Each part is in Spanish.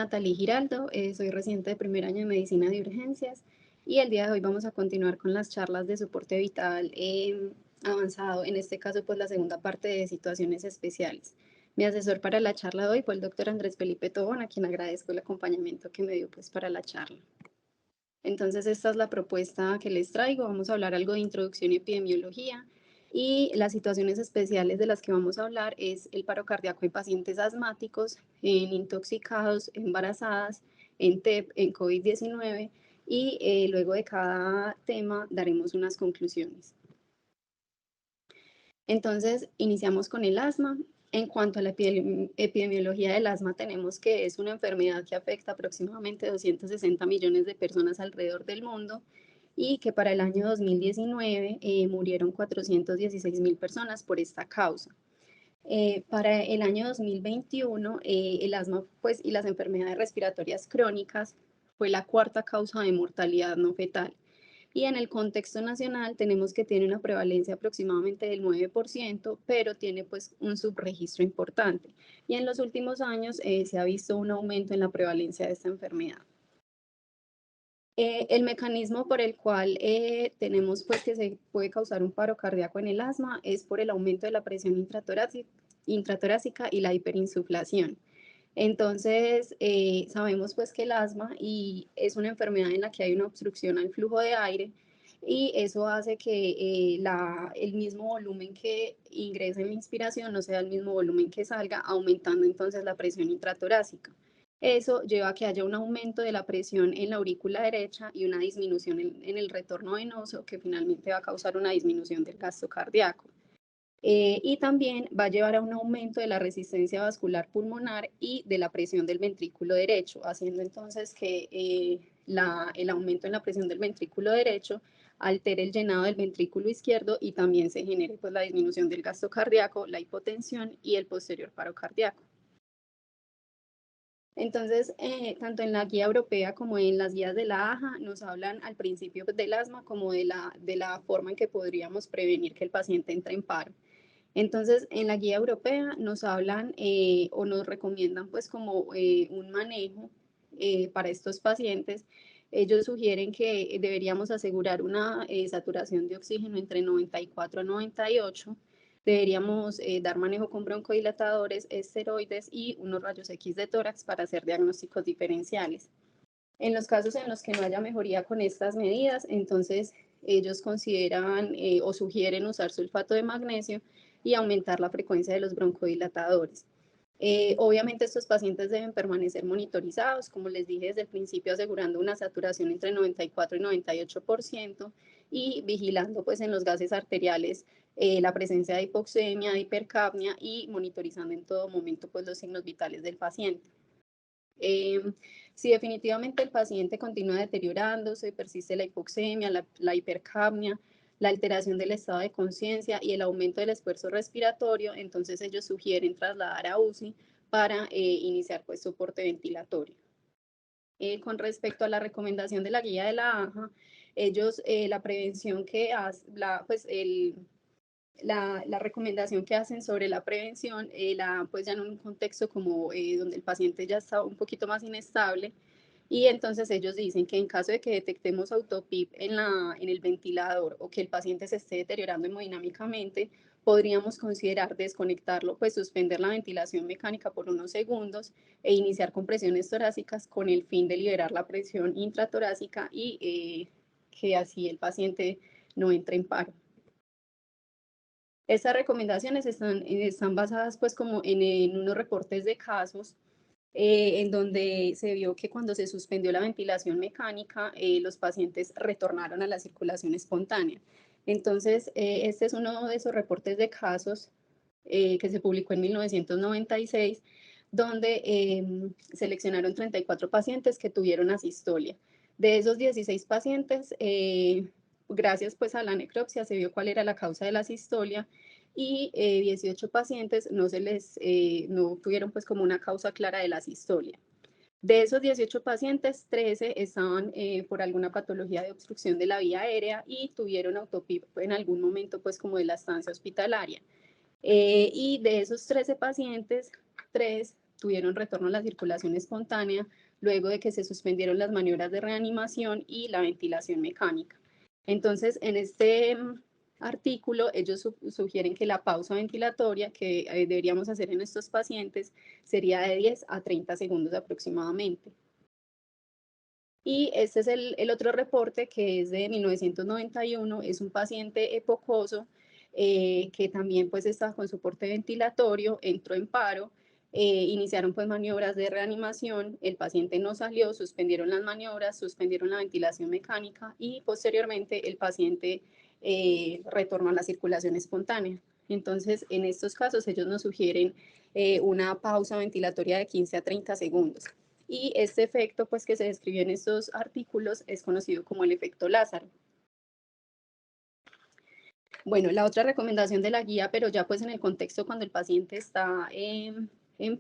Natalie Giraldo, soy residente de primer año de Medicina de Urgencias y el día de hoy vamos a continuar con las charlas de soporte vital avanzado, en este caso pues la segunda parte de situaciones especiales. Mi asesor para la charla de hoy fue el doctor Andrés Felipe Tobón, a quien agradezco el acompañamiento que me dio pues para la charla. Entonces esta es la propuesta que les traigo. Vamos a hablar algo de introducción y epidemiología, y las situaciones especiales de las que vamos a hablar es el paro cardíaco en pacientes asmáticos, en intoxicados, embarazadas, en TEP, en COVID-19, y luego de cada tema daremos unas conclusiones. Entonces, iniciamos con el asma. En cuanto a la epidemiología del asma, tenemos que es una enfermedad que afecta aproximadamente 260 millones de personas alrededor del mundo y que para el año 2019 murieron 416.000 personas por esta causa. Para el año 2021, el asma pues, y las enfermedades respiratorias crónicas fue la cuarta causa de mortalidad no fetal. Y en el contexto nacional tenemos que tiene una prevalencia aproximadamente del 9%, pero tiene pues un subregistro importante. Y en los últimos años se ha visto un aumento en la prevalencia de esta enfermedad. El mecanismo por el cual tenemos pues que se puede causar un paro cardíaco en el asma es por el aumento de la presión intratorácica y la hiperinsuflación. Entonces, sabemos pues que el asma es una enfermedad en la que hay una obstrucción al flujo de aire, y eso hace que el mismo volumen que ingresa en la inspiración no sea el mismo volumen que salga, aumentando entonces la presión intratorácica. Eso lleva a que haya un aumento de la presión en la aurícula derecha y una disminución en el retorno venoso, que finalmente va a causar una disminución del gasto cardíaco. Y también va a llevar a un aumento de la resistencia vascular pulmonar y de la presión del ventrículo derecho, haciendo entonces que el aumento en la presión del ventrículo derecho altere el llenado del ventrículo izquierdo y también se genere pues, la disminución del gasto cardíaco, la hipotensión y el posterior paro cardíaco. Entonces, tanto en la guía europea como en las guías de la AJA nos hablan al principio del asma como de la forma en que podríamos prevenir que el paciente entre en paro. Entonces, en la guía europea nos hablan o nos recomiendan pues como un manejo para estos pacientes. Ellos sugieren que deberíamos asegurar una saturación de oxígeno entre 94 a 98. Deberíamos dar manejo con broncodilatadores, esteroides y unos rayos X de tórax para hacer diagnósticos diferenciales. En los casos en los que no haya mejoría con estas medidas, entonces ellos consideran o sugieren usar sulfato de magnesio y aumentar la frecuencia de los broncodilatadores. Obviamente estos pacientes deben permanecer monitorizados, como les dije desde el principio, asegurando una saturación entre 94 y 98% y vigilando pues en los gases arteriales la presencia de hipoxemia, de hipercapnia, y monitorizando en todo momento pues los signos vitales del paciente. Si definitivamente el paciente continúa deteriorándose, persiste la hipoxemia, la hipercapnia, la alteración del estado de conciencia y el aumento del esfuerzo respiratorio, entonces ellos sugieren trasladar a UCI para iniciar pues soporte ventilatorio. Con respecto a la recomendación de la guía de la AJA, ellos la prevención que hace, pues la recomendación que hacen sobre la prevención, pues ya en un contexto como donde el paciente ya está un poquito más inestable, y entonces ellos dicen que en caso de que detectemos autopip en el ventilador o que el paciente se esté deteriorando hemodinámicamente, podríamos considerar desconectarlo, pues suspender la ventilación mecánica por unos segundos e iniciar compresiones torácicas con el fin de liberar la presión intratorácica y que así el paciente no entre en paro. Estas recomendaciones están basadas pues como en unos reportes de casos en donde se vio que cuando se suspendió la ventilación mecánica, los pacientes retornaron a la circulación espontánea. Entonces, este es uno de esos reportes de casos que se publicó en 1996, donde seleccionaron 34 pacientes que tuvieron asistolia. De esos 16 pacientes, gracias pues a la necropsia se vio cuál era la causa de la asistolia, y 18 pacientes no tuvieron pues como una causa clara de la asistolia. De esos 18 pacientes, 13 estaban por alguna patología de obstrucción de la vía aérea y tuvieron autopip en algún momento pues como de la estancia hospitalaria. Y de esos 13 pacientes, 3 tuvieron retorno a la circulación espontánea luego de que se suspendieron las maniobras de reanimación y la ventilación mecánica. Entonces, en este artículo, ellos sugieren que la pausa ventilatoria que deberíamos hacer en estos pacientes sería de 10 a 30 segundos aproximadamente. Y este es el otro reporte, que es de 1991, es un paciente epocoso que también pues estaba con soporte ventilatorio, entró en paro, iniciaron pues maniobras de reanimación, el paciente no salió, suspendieron las maniobras, suspendieron la ventilación mecánica y posteriormente el paciente retornó a la circulación espontánea. Entonces, en estos casos ellos nos sugieren una pausa ventilatoria de 15 a 30 segundos. Y este efecto pues, que se describió en estos artículos es conocido como el efecto Lázaro. Bueno, la otra recomendación de la guía, pero ya pues en el contexto cuando el paciente está en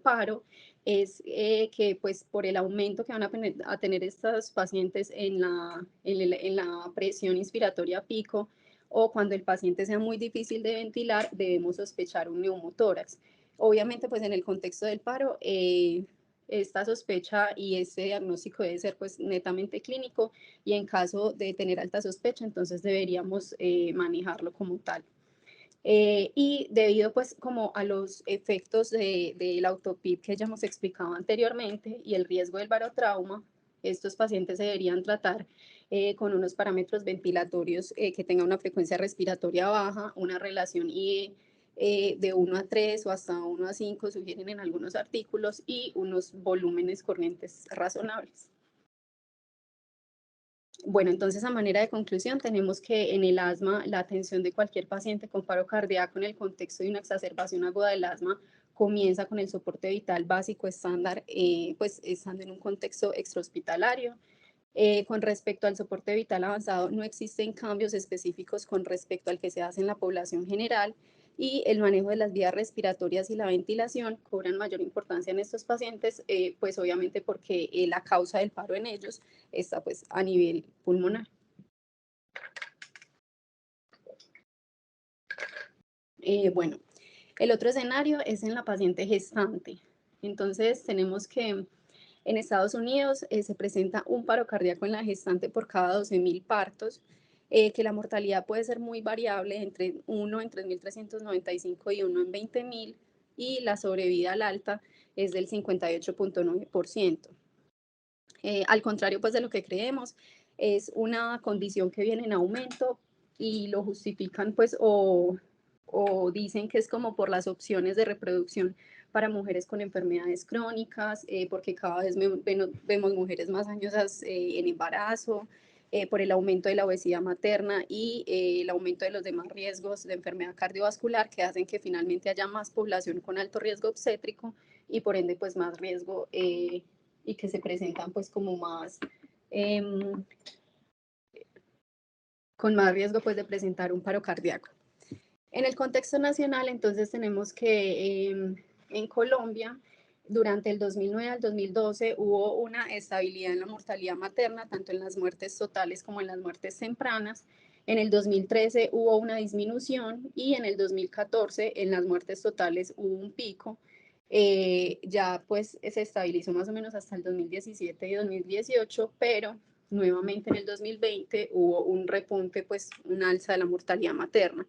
paro, es que pues por el aumento que van a tener estos pacientes en la presión inspiratoria pico, o cuando el paciente sea muy difícil de ventilar, debemos sospechar un neumotórax. Obviamente pues en el contexto del paro, esta sospecha y este diagnóstico debe ser pues netamente clínico, y en caso de tener alta sospecha, entonces deberíamos manejarlo como tal. Y debido pues como a los efectos del autopip que ya hemos explicado anteriormente y el riesgo del barotrauma, estos pacientes se deberían tratar con unos parámetros ventilatorios que tengan una frecuencia respiratoria baja, una relación IE de 1 a 3 o hasta 1 a 5, sugieren en algunos artículos, y unos volúmenes corrientes razonables. Bueno, entonces a manera de conclusión tenemos que en el asma la atención de cualquier paciente con paro cardíaco en el contexto de una exacerbación aguda del asma comienza con el soporte vital básico estándar, pues estando en un contexto extrahospitalario. Con respecto al soporte vital avanzado, no existen cambios específicos con respecto al que se hace en la población general, y el manejo de las vías respiratorias y la ventilación cobran mayor importancia en estos pacientes, pues obviamente porque la causa del paro en ellos está pues a nivel pulmonar. Bueno, el otro escenario es en la paciente gestante. Entonces tenemos que en Estados Unidos se presenta un paro cardíaco en la gestante por cada 12.000 partos, que la mortalidad puede ser muy variable, entre 1 en 3.395 y 1 en 20.000, y la sobrevida al alta es del 58.9%. Al contrario pues de lo que creemos, es una condición que viene en aumento, y lo justifican pues o dicen que es como por las opciones de reproducción para mujeres con enfermedades crónicas, porque cada vez vemos mujeres más añosas en embarazo, por el aumento de la obesidad materna y el aumento de los demás riesgos de enfermedad cardiovascular, que hacen que finalmente haya más población con alto riesgo obstétrico y por ende pues más riesgo y que se presentan pues como más, con más riesgo pues de presentar un paro cardíaco. En el contexto nacional, entonces tenemos que en Colombia, durante el 2009 al 2012 hubo una estabilidad en la mortalidad materna, tanto en las muertes totales como en las muertes tempranas. En el 2013 hubo una disminución, y en el 2014 en las muertes totales hubo un pico. Ya pues se estabilizó más o menos hasta el 2017 y 2018, pero nuevamente en el 2020 hubo un repunte, pues un alza de la mortalidad materna.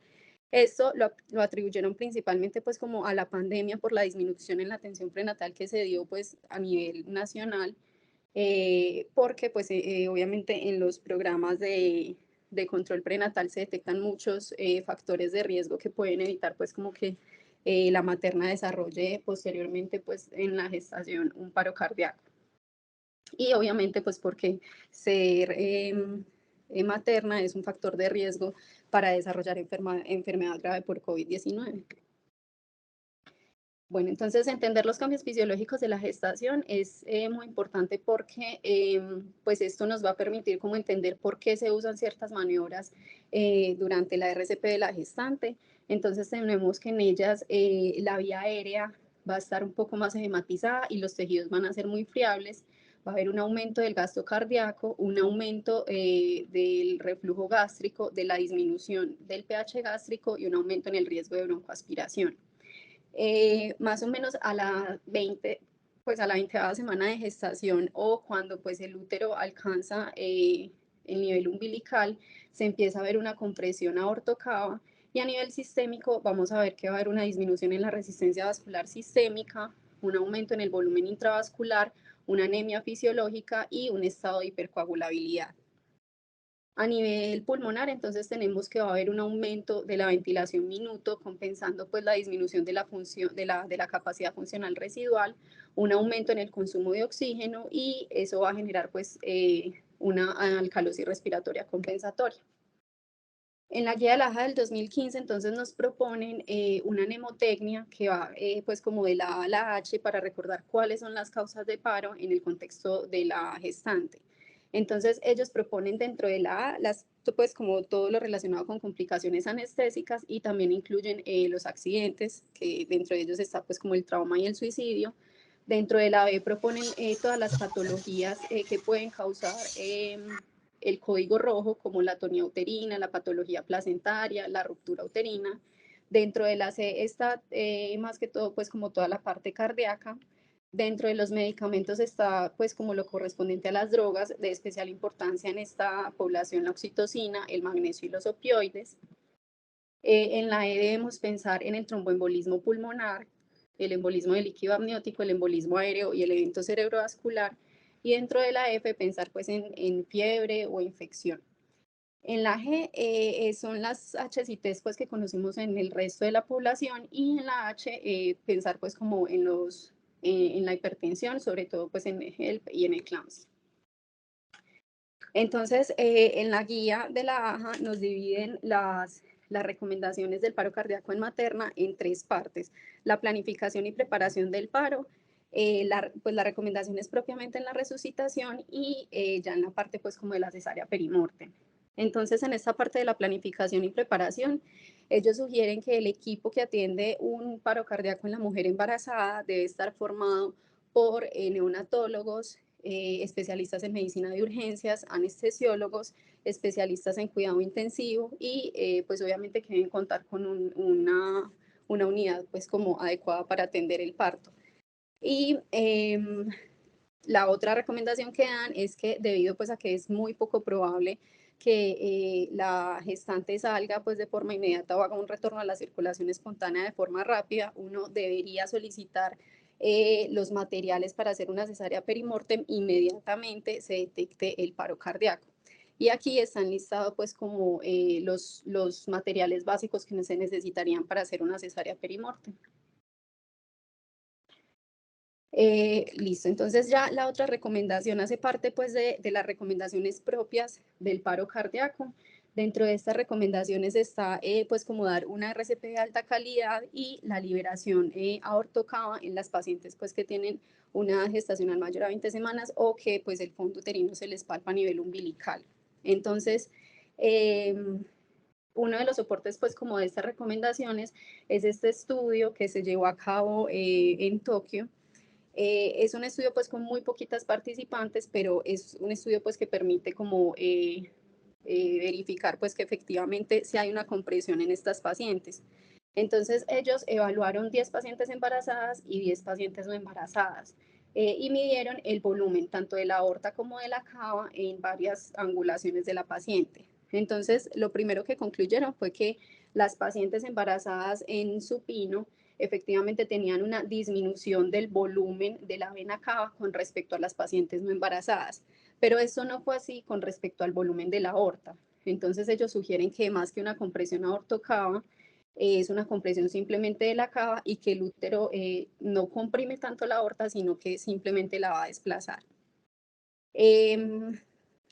Esto lo atribuyeron principalmente pues como a la pandemia por la disminución en la atención prenatal que se dio pues a nivel nacional, porque pues obviamente en los programas de control prenatal se detectan muchos factores de riesgo que pueden evitar pues como que la materna desarrolle posteriormente pues en la gestación un paro cardíaco. Y obviamente pues porque ser materna es un factor de riesgo para desarrollar enfermedad grave por COVID-19. Bueno, entonces entender los cambios fisiológicos de la gestación es muy importante, porque pues esto nos va a permitir como entender por qué se usan ciertas maniobras durante la RCP de la gestante. Entonces tenemos que en ellas la vía aérea va a estar un poco más edematizada y los tejidos van a ser muy friables. Va a haber un aumento del gasto cardíaco, un aumento del reflujo gástrico, de la disminución del pH gástrico y un aumento en el riesgo de broncoaspiración. Más o menos a la pues a la 20ª semana de gestación o cuando pues el útero alcanza el nivel umbilical, se empieza a ver una compresión aortocava y a nivel sistémico vamos a ver que va a haber una disminución en la resistencia vascular sistémica, un aumento en el volumen intravascular, una anemia fisiológica y un estado de hipercoagulabilidad. A nivel pulmonar, entonces tenemos que va a haber un aumento de la ventilación minuto, compensando pues la disminución de la función de la capacidad funcional residual, un aumento en el consumo de oxígeno y eso va a generar pues una alcalosis respiratoria compensatoria. En la guía de la AJA del 2015, entonces nos proponen una mnemotecnia que va pues como de la A a la H para recordar cuáles son las causas de paro en el contexto de la gestante. Entonces ellos proponen dentro de la A, pues como todo lo relacionado con complicaciones anestésicas y también incluyen los accidentes, que dentro de ellos está pues como el trauma y el suicidio. Dentro de la B proponen todas las patologías que pueden causar el código rojo, como la atonía uterina, la patología placentaria, la ruptura uterina. Dentro de la C está más que todo, pues como toda la parte cardíaca. Dentro de los medicamentos está pues como lo correspondiente a las drogas, de especial importancia en esta población la oxitocina, el magnesio y los opioides. En la E debemos pensar en el tromboembolismo pulmonar, el embolismo del líquido amniótico, el embolismo aéreo y el evento cerebrovascular. Y dentro de la F pensar pues en fiebre o infección. En la G son las H y T pues, que conocimos en el resto de la población y en la H pensar pues como en la hipertensión, sobre todo pues en el HELP y en el eclampsia. Entonces, en la guía de la AJA nos dividen las recomendaciones del paro cardíaco en materna en tres partes. La planificación y preparación del paro, pues las recomendaciones propiamente en la resucitación y ya en la parte pues como de la cesárea perimortem. Entonces, en esta parte de la planificación y preparación, ellos sugieren que el equipo que atiende un paro cardíaco en la mujer embarazada debe estar formado por neonatólogos, especialistas en medicina de urgencias, anestesiólogos, especialistas en cuidado intensivo y pues obviamente que deben contar con una unidad pues como adecuada para atender el parto. Y la otra recomendación que dan es que debido pues a que es muy poco probable que la gestante salga pues de forma inmediata o haga un retorno a la circulación espontánea de forma rápida, uno debería solicitar los materiales para hacer una cesárea perimortem inmediatamente se detecte el paro cardíaco. Y aquí están listados pues como los materiales básicos que se necesitarían para hacer una cesárea perimortem. Listo, entonces ya la otra recomendación hace parte pues de las recomendaciones propias del paro cardíaco. Dentro de estas recomendaciones está pues como dar una RCP de alta calidad y la liberación aortocava en las pacientes pues que tienen una gestacional mayor a 20 semanas o que pues el fondo uterino se les palpa a nivel umbilical. Entonces, uno de los soportes pues como de estas recomendaciones es este estudio que se llevó a cabo en Tokio. Es un estudio pues con muy poquitas participantes, pero es un estudio pues que permite como verificar pues que efectivamente si hay una compresión en estas pacientes. Entonces ellos evaluaron 10 pacientes embarazadas y 10 pacientes no embarazadas y midieron el volumen tanto de la aorta como de la cava en varias angulaciones de la paciente. Entonces lo primero que concluyeron fue que las pacientes embarazadas en supino efectivamente tenían una disminución del volumen de la vena cava con respecto a las pacientes no embarazadas, pero eso no fue así con respecto al volumen de la aorta. Entonces ellos sugieren que más que una compresión aortocava, es una compresión simplemente de la cava y que el útero no comprime tanto la aorta, sino que simplemente la va a desplazar.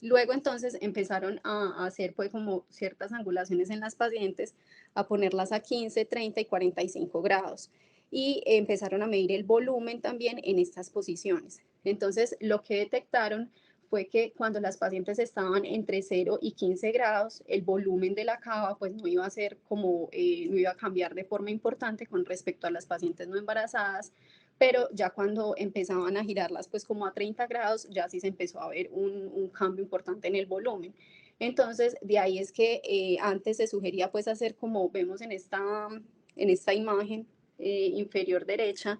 Luego entonces empezaron a hacer pues como ciertas angulaciones en las pacientes, a ponerlas a 15, 30 y 45 grados y empezaron a medir el volumen también en estas posiciones. Entonces lo que detectaron fue que cuando las pacientes estaban entre 0 y 15 grados, el volumen de la cava pues no iba a ser como, no iba a cambiar de forma importante con respecto a las pacientes no embarazadas, pero ya cuando empezaban a girarlas pues como a 30 grados, ya sí se empezó a ver un cambio importante en el volumen. Entonces, de ahí es que antes se sugería pues hacer como vemos en esta imagen inferior derecha,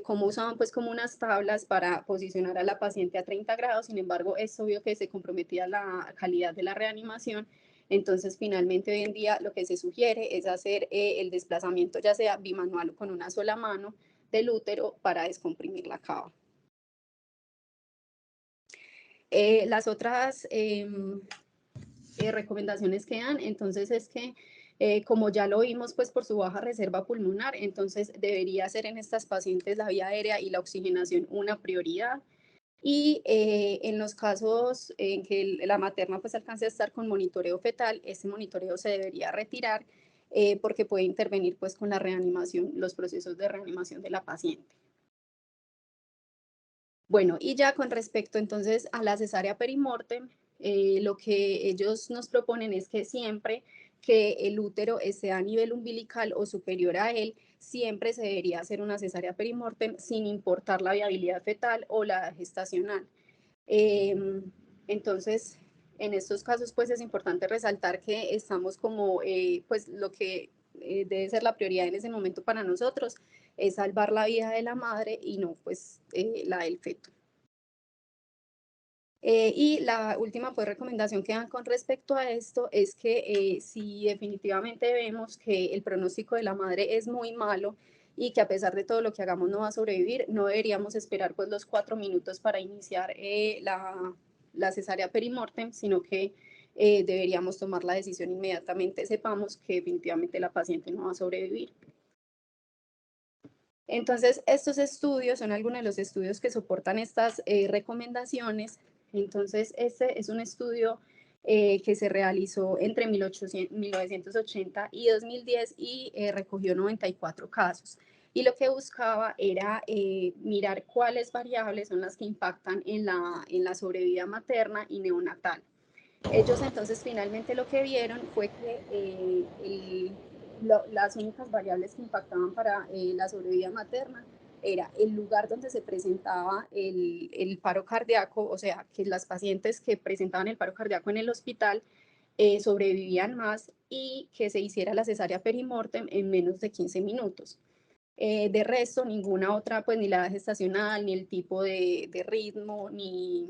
cómo usaban pues como unas tablas para posicionar a la paciente a 30 grados, sin embargo es obvio que se comprometía la calidad de la reanimación. Entonces finalmente hoy en día lo que se sugiere es hacer el desplazamiento ya sea bimanual o con una sola mano del útero para descomprimir la cava. Las otras recomendaciones que dan, entonces es que como ya lo vimos pues por su baja reserva pulmonar, entonces debería ser en estas pacientes la vía aérea y la oxigenación una prioridad. Y en los casos en que la materna pues alcance a estar con monitoreo fetal, ese monitoreo se debería retirar porque puede intervenir pues con la reanimación, los procesos de reanimación de la paciente. Bueno, y ya con respecto entonces a la cesárea perimortem, lo que ellos nos proponen es que siempre que el útero esté a nivel umbilical o superior a él, siempre se debería hacer una cesárea perimortem sin importar la viabilidad fetal o la gestacional. Entonces, en estos casos, pues es importante resaltar que estamos como, pues lo que debe ser la prioridad en ese momento para nosotros es salvar la vida de la madre y no pues la del feto. Y la última pues, recomendación que dan con respecto a esto es que si definitivamente vemos que el pronóstico de la madre es muy malo y que a pesar de todo lo que hagamos no va a sobrevivir, no deberíamos esperar pues los 4 minutos para iniciar la cesárea perimortem, sino que deberíamos tomar la decisión inmediatamente, sepamos que definitivamente la paciente no va a sobrevivir. Entonces, estos estudios son algunos de los estudios que soportan estas recomendaciones. Entonces, este es un estudio que se realizó entre 1980 y 2010 y recogió 94 casos. Y lo que buscaba era mirar cuáles variables son las que impactan en la sobrevida materna y neonatal. Ellos entonces finalmente lo que vieron fue que las únicas variables que impactaban para la sobrevida materna era el lugar donde se presentaba el paro cardíaco, o sea, que las pacientes que presentaban el paro cardíaco en el hospital sobrevivían más y que se hiciera la cesárea perimortem en menos de 15 minutos. De resto, ninguna otra, pues ni la edad gestacional, ni el tipo de ritmo, ni,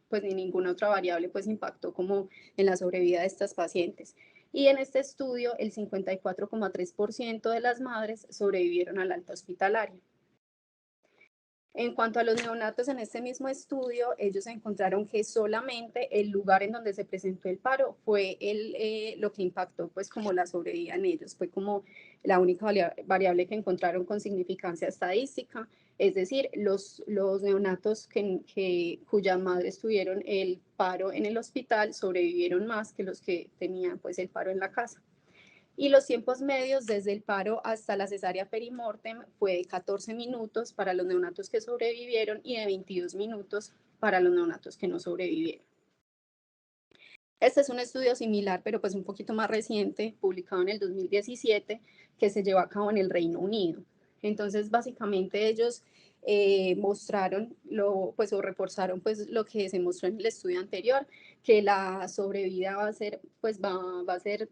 pues, ni ninguna otra variable pues impactó como en la sobrevida de estas pacientes. Y en este estudio, el 54,3% de las madres sobrevivieron al alta hospitalaria. En cuanto a los neonatos, en este mismo estudio, ellos encontraron que solamente el lugar en donde se presentó el paro fue lo que impactó, pues, como la sobrevida en ellos. Fue como la única variable que encontraron con significancia estadística. Es decir, los neonatos cuyas madres tuvieron el paro en el hospital sobrevivieron más que los que tenían, pues, el paro en la casa. Y los tiempos medios desde el paro hasta la cesárea perimortem fue de 14 minutos para los neonatos que sobrevivieron y de 22 minutos para los neonatos que no sobrevivieron. Este es un estudio similar, pero pues un poquito más reciente, publicado en el 2017, que se llevó a cabo en el Reino Unido. Entonces, básicamente ellos mostraron pues, o reforzaron pues, lo que se mostró en el estudio anterior, que la sobrevida va a ser, pues, va a ser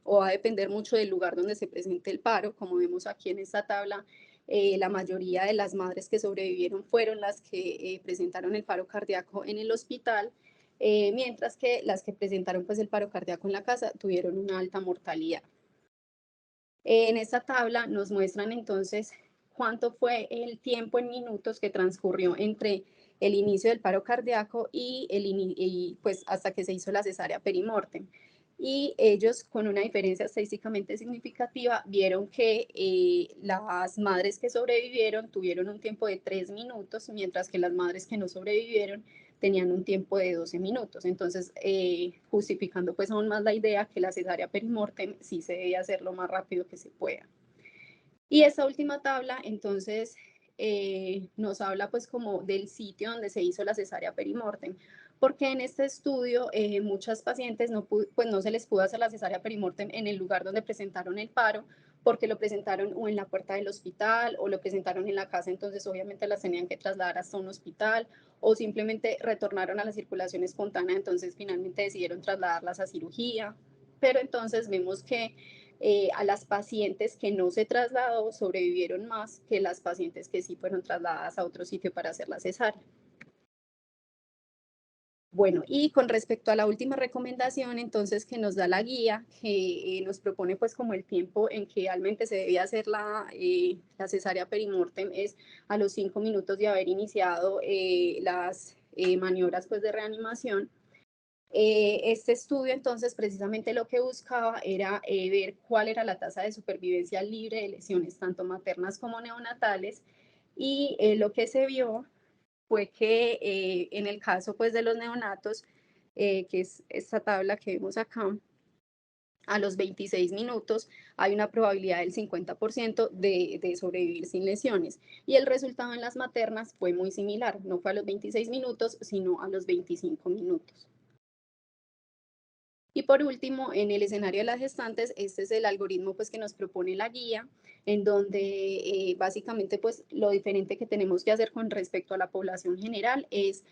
o va a depender mucho del lugar donde se presente el paro. Como vemos aquí en esta tabla, la mayoría de las madres que sobrevivieron fueron las que presentaron el paro cardíaco en el hospital, mientras que las que presentaron pues el paro cardíaco en la casa tuvieron una alta mortalidad. En esta tabla nos muestran entonces cuánto fue el tiempo en minutos que transcurrió entre el inicio del paro cardíaco y pues hasta que se hizo la cesárea perimortem. Y ellos, con una diferencia estadísticamente significativa, vieron que las madres que sobrevivieron tuvieron un tiempo de 3 minutos, mientras que las madres que no sobrevivieron tenían un tiempo de 12 minutos. Entonces, justificando pues aún más la idea que la cesárea perimortem sí se debe hacer lo más rápido que se pueda. Y esta última tabla, entonces, nos habla pues como del sitio donde se hizo la cesárea perimortem, porque en este estudio muchas pacientes pues no se les pudo hacer la cesárea perimortem en el lugar donde presentaron el paro, porque lo presentaron o en la puerta del hospital o lo presentaron en la casa, entonces obviamente las tenían que trasladar hasta un hospital o simplemente retornaron a la circulación espontánea, entonces finalmente decidieron trasladarlas a cirugía. Pero entonces vemos que a las pacientes que no se trasladó sobrevivieron más que las pacientes que sí fueron trasladadas a otro sitio para hacer la cesárea. Bueno, y con respecto a la última recomendación, entonces, que nos da la guía, que nos propone pues como el tiempo en que realmente se debe hacer la cesárea perimortem es a los 5 minutos de haber iniciado las maniobras pues de reanimación. Este estudio entonces precisamente lo que buscaba era ver cuál era la tasa de supervivencia libre de lesiones, tanto maternas como neonatales, y lo que se vio fue que en el caso pues de los neonatos, que es esta tabla que vemos acá, a los 26 minutos hay una probabilidad del 50% de sobrevivir sin lesiones. Y el resultado en las maternas fue muy similar, no fue a los 26 minutos, sino a los 25 minutos. Y por último, en el escenario de las gestantes, este es el algoritmo pues, que nos propone la guía, en donde básicamente pues, lo diferente que tenemos que hacer con respecto a la población general es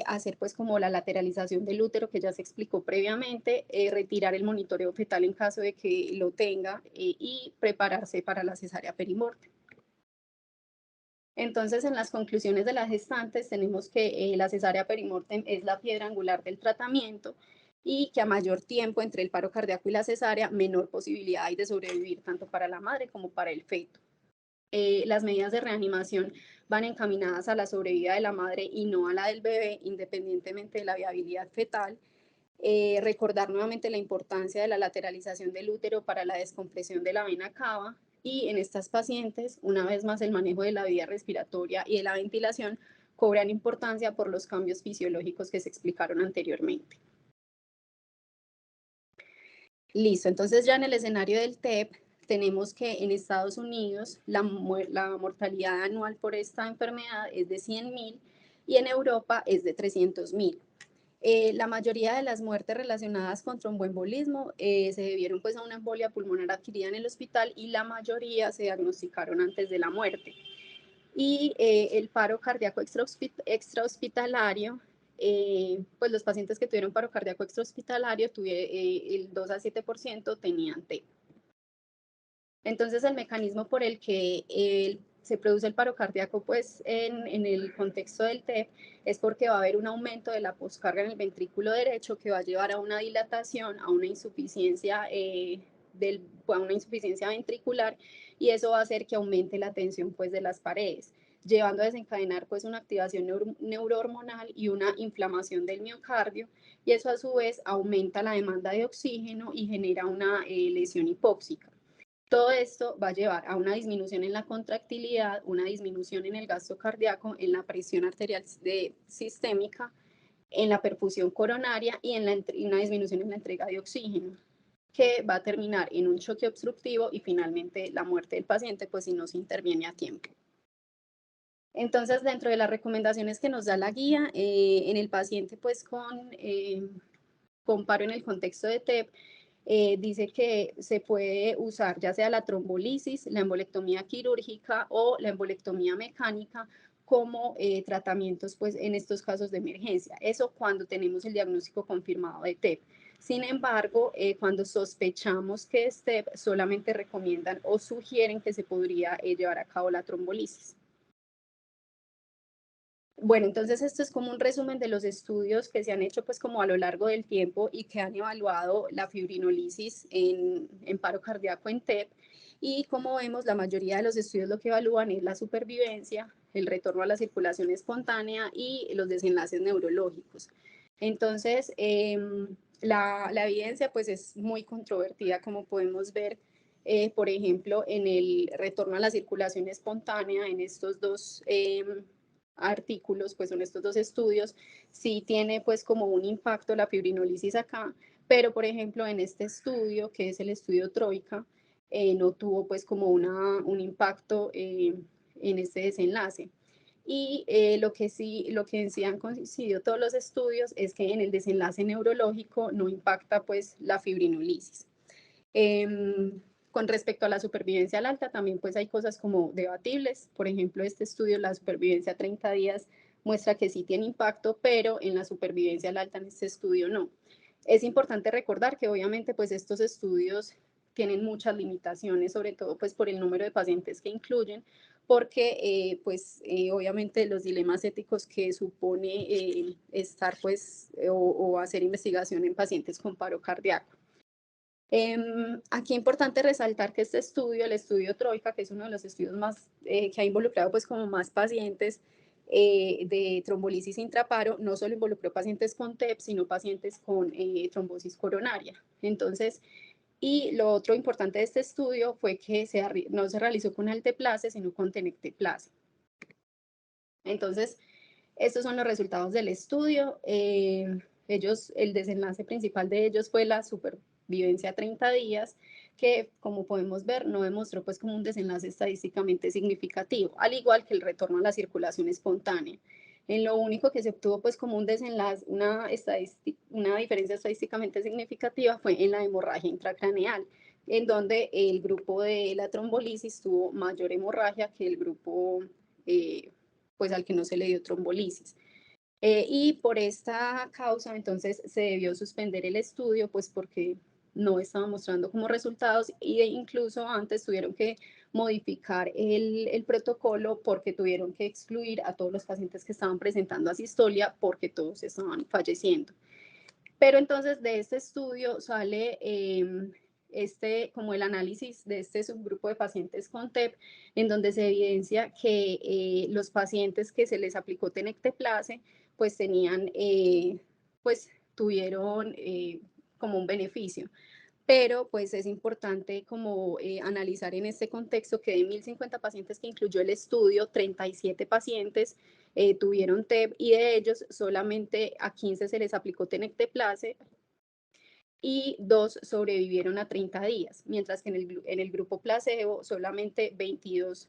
hacer pues como la lateralización del útero que ya se explicó previamente, retirar el monitoreo fetal en caso de que lo tenga y prepararse para la cesárea perimortem. Entonces, en las conclusiones de las gestantes tenemos que la cesárea perimortem es la piedra angular del tratamiento y que a mayor tiempo entre el paro cardíaco y la cesárea, menor posibilidad hay de sobrevivir tanto para la madre como para el feto. Las medidas de reanimación van encaminadas a la sobrevida de la madre y no a la del bebé, independientemente de la viabilidad fetal. Recordar nuevamente la importancia de la lateralización del útero para la descompresión de la vena cava y en estas pacientes, una vez más, el manejo de la vía respiratoria y de la ventilación cobran importancia por los cambios fisiológicos que se explicaron anteriormente. Listo, entonces ya en el escenario del TEP tenemos que en Estados Unidos la mortalidad anual por esta enfermedad es de 100.000 y en Europa es de 300.000. La mayoría de las muertes relacionadas con tromboembolismo se debieron pues a una embolia pulmonar adquirida en el hospital y la mayoría se diagnosticaron antes de la muerte. Y el paro cardíaco extrahospitalario, pues los pacientes que tuvieron paro cardíaco extrahospitalario, el 2 a 7% tenían TEP. Entonces, el mecanismo por el que se produce el paro cardíaco pues, en el contexto del TEP es porque va a haber un aumento de la poscarga en el ventrículo derecho que va a llevar a una dilatación, a una insuficiencia, a una insuficiencia ventricular y eso va a hacer que aumente la tensión pues, de las paredes, llevando a desencadenar pues, una activación neurohormonal y una inflamación del miocardio y eso a su vez aumenta la demanda de oxígeno y genera una lesión hipóxica. Todo esto va a llevar a una disminución en la contractilidad, una disminución en el gasto cardíaco, en la presión arterial sistémica, en la perfusión coronaria y en una disminución en la entrega de oxígeno, que va a terminar en un choque obstructivo y finalmente la muerte del paciente, pues si no se interviene a tiempo. Entonces, dentro de las recomendaciones que nos da la guía, en el paciente pues con paro en el contexto de TEP, dice que se puede usar ya sea la trombolisis, la embolectomía quirúrgica o la embolectomía mecánica como tratamientos pues, en estos casos de emergencia. Eso cuando tenemos el diagnóstico confirmado de TEP. Sin embargo, cuando sospechamos que es TEP, solamente recomiendan o sugieren que se podría llevar a cabo la trombolisis. Bueno, entonces esto es como un resumen de los estudios que se han hecho pues como a lo largo del tiempo y que han evaluado la fibrinolisis en paro cardíaco en TEP. Y como vemos, la mayoría de los estudios lo que evalúan es la supervivencia, el retorno a la circulación espontánea y los desenlaces neurológicos. Entonces, la evidencia pues es muy controvertida, como podemos ver, por ejemplo, en el retorno a la circulación espontánea, en estos dos artículos, pues son estos dos estudios, sí tiene pues como un impacto la fibrinolisis acá, pero por ejemplo en este estudio, que es el estudio Troika, no tuvo pues como un impacto en este desenlace. Y lo que en sí han coincidido todos los estudios es que en el desenlace neurológico no impacta pues la fibrinolisis. Con respecto a la supervivencia al alta, también pues hay cosas como debatibles. Por ejemplo, este estudio, la supervivencia a 30 días, muestra que sí tiene impacto, pero en la supervivencia al alta en este estudio no. Es importante recordar que obviamente pues estos estudios tienen muchas limitaciones, sobre todo pues por el número de pacientes que incluyen, porque obviamente los dilemas éticos que supone estar pues o hacer investigación en pacientes con paro cardíaco. Aquí es importante resaltar que este estudio, el estudio Troika, que es uno de los estudios más que ha involucrado pues como más pacientes de trombolisis intraparo, no solo involucró pacientes con TEP, sino pacientes con trombosis coronaria. Entonces, y lo otro importante de este estudio fue que no se realizó con alteplase, sino con tenecteplase. Entonces, estos son los resultados del estudio. El desenlace principal de ellos fue la supervivencia a 30 días, que como podemos ver no demostró pues como un desenlace estadísticamente significativo, al igual que el retorno a la circulación espontánea. En lo único que se obtuvo pues como un desenlace, una diferencia estadísticamente significativa fue en la hemorragia intracraneal, en donde el grupo de la trombolisis tuvo mayor hemorragia que el grupo pues al que no se le dio trombolisis. Y por esta causa, entonces, se debió suspender el estudio, pues porque no estaba mostrando como resultados e incluso antes tuvieron que modificar el protocolo porque tuvieron que excluir a todos los pacientes que estaban presentando asistolia porque todos estaban falleciendo. Pero entonces de este estudio sale como el análisis de este subgrupo de pacientes con TEP, en donde se evidencia que los pacientes que se les aplicó tenecteplase, pues tuvieron como un beneficio. Pero pues es importante como analizar en este contexto que de 1.050 pacientes que incluyó el estudio, 37 pacientes tuvieron TEP y de ellos solamente a 15 se les aplicó tenecteplase y 2 sobrevivieron a 30 días, mientras que en el grupo placebo solamente 22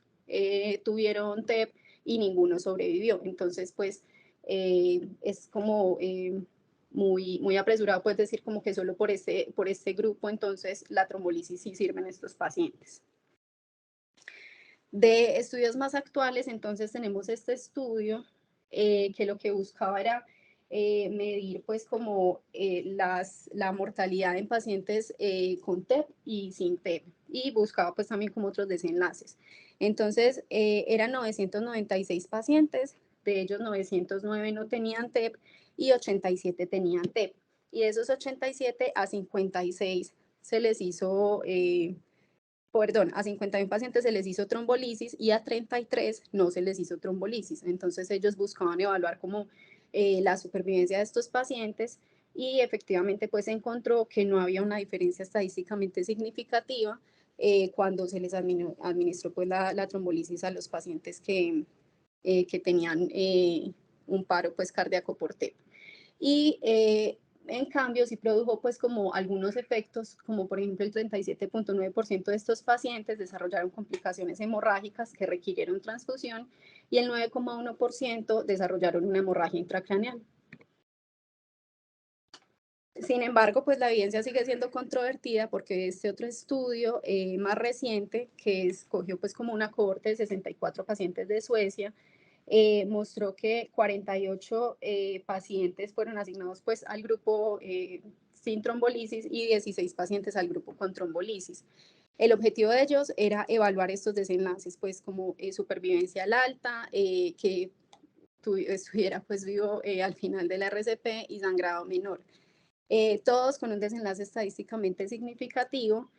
tuvieron TEP y ninguno sobrevivió. Entonces, pues es como muy apresurado, pues decir como que solo por este grupo, entonces la trombolisis sí sirve en estos pacientes. De estudios más actuales, entonces tenemos este estudio que lo que buscaba era medir pues como la mortalidad en pacientes con TEP y sin TEP y buscaba pues también como otros desenlaces. Entonces eran 996 pacientes, de ellos 909 no tenían TEP y 87 tenían TEP. Y de esos 87 a 56 se les hizo a 51 pacientes se les hizo trombolisis y a 33 no se les hizo trombolisis. Entonces ellos buscaban evaluar como la supervivencia de estos pacientes y efectivamente pues se encontró que no había una diferencia estadísticamente significativa cuando se les administró pues la trombolisis a los pacientes que tenían un paro pues cardíaco por TEP. Y en cambio, sí produjo pues como algunos efectos, como por ejemplo el 37.9% de estos pacientes desarrollaron complicaciones hemorrágicas que requirieron transfusión y el 9.1% desarrollaron una hemorragia intracraneal. Sin embargo, pues la evidencia sigue siendo controvertida porque este otro estudio más reciente, que escogió pues como una cohorte de 64 pacientes de Suecia, mostró que 48 pacientes fueron asignados pues al grupo sin trombolisis y 16 pacientes al grupo con trombolisis. El objetivo de ellos era evaluar estos desenlaces, pues como supervivencia al alta, que estuviera pues vivo al final de la RCP y sangrado menor. Todos con un desenlace estadísticamente significativo,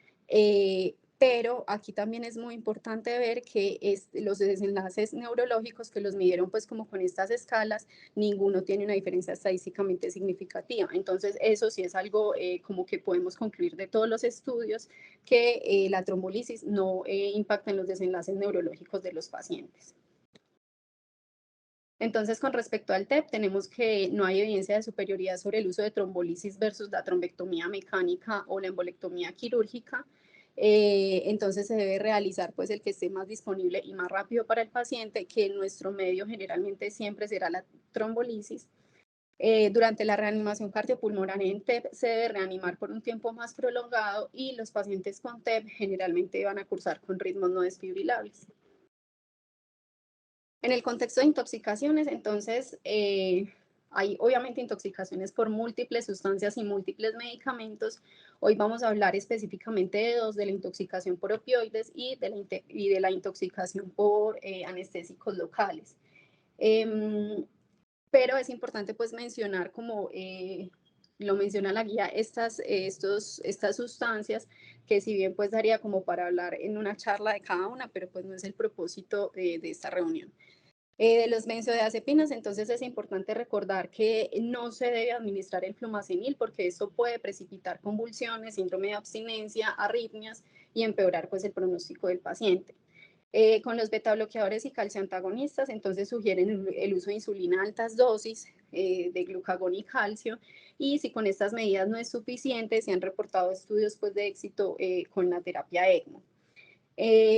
pero aquí también es muy importante ver que los desenlaces neurológicos que los midieron pues como con estas escalas, ninguno tiene una diferencia estadísticamente significativa. Entonces eso sí es algo como que podemos concluir de todos los estudios que la trombolisis no impacta en los desenlaces neurológicos de los pacientes. Entonces, con respecto al TEP, tenemos que no hay evidencia de superioridad sobre el uso de trombolisis versus la trombectomía mecánica o la embolectomía quirúrgica. Entonces, se debe realizar pues el que esté más disponible y más rápido para el paciente, que en nuestro medio generalmente siempre será la trombolisis. Durante la reanimación cardiopulmonar en TEP se debe reanimar por un tiempo más prolongado y los pacientes con TEP generalmente van a cursar con ritmos no desfibrilables. En el contexto de intoxicaciones, entonces, hay obviamente intoxicaciones por múltiples sustancias y múltiples medicamentos. Hoy vamos a hablar específicamente de dos, de la intoxicación por opioides y de la intoxicación por anestésicos locales. Pero es importante pues mencionar, como lo menciona la guía, estas sustancias, que si bien pues daría como para hablar en una charla de cada una, pero pues no es el propósito de esta reunión. De los benzodiazepinas, entonces es importante recordar que no se debe administrar el flumazenil porque eso puede precipitar convulsiones, síndrome de abstinencia, arritmias y empeorar pues el pronóstico del paciente. Con los betabloqueadores y calcioantagonistas, entonces sugieren el uso de insulina a altas dosis, de glucagón y calcio, y si con estas medidas no es suficiente, se han reportado estudios pues, de éxito con la terapia ECMO.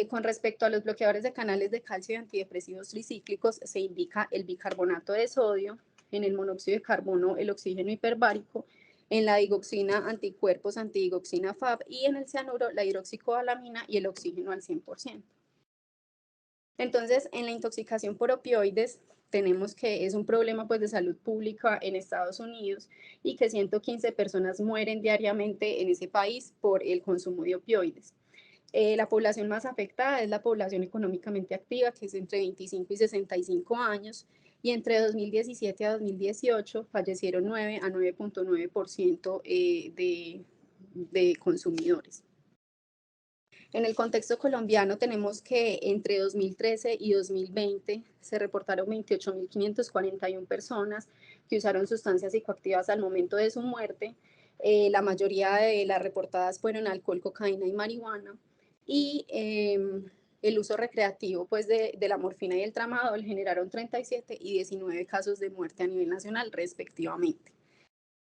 Con respecto a los bloqueadores de canales de calcio y antidepresivos tricíclicos, se indica el bicarbonato de sodio, en el monóxido de carbono el oxígeno hiperbárico, en la digoxina anticuerpos antidigoxina FAB y en el cianuro la hidroxicobalamina y el oxígeno al 100%. Entonces, en la intoxicación por opioides, tenemos que es un problema pues, de salud pública en Estados Unidos y que 115 personas mueren diariamente en ese país por el consumo de opioides. La población más afectada es la población económicamente activa, que es entre 25 y 65 años, y entre 2017 a 2018 fallecieron 9 a 9.9% de consumidores. En el contexto colombiano tenemos que entre 2013 y 2020 se reportaron 28.541 personas que usaron sustancias psicoactivas al momento de su muerte. La mayoría de las reportadas fueron alcohol, cocaína y marihuana. Y el uso recreativo pues, de la morfina y el tramadol generaron 37 y 19 casos de muerte a nivel nacional respectivamente.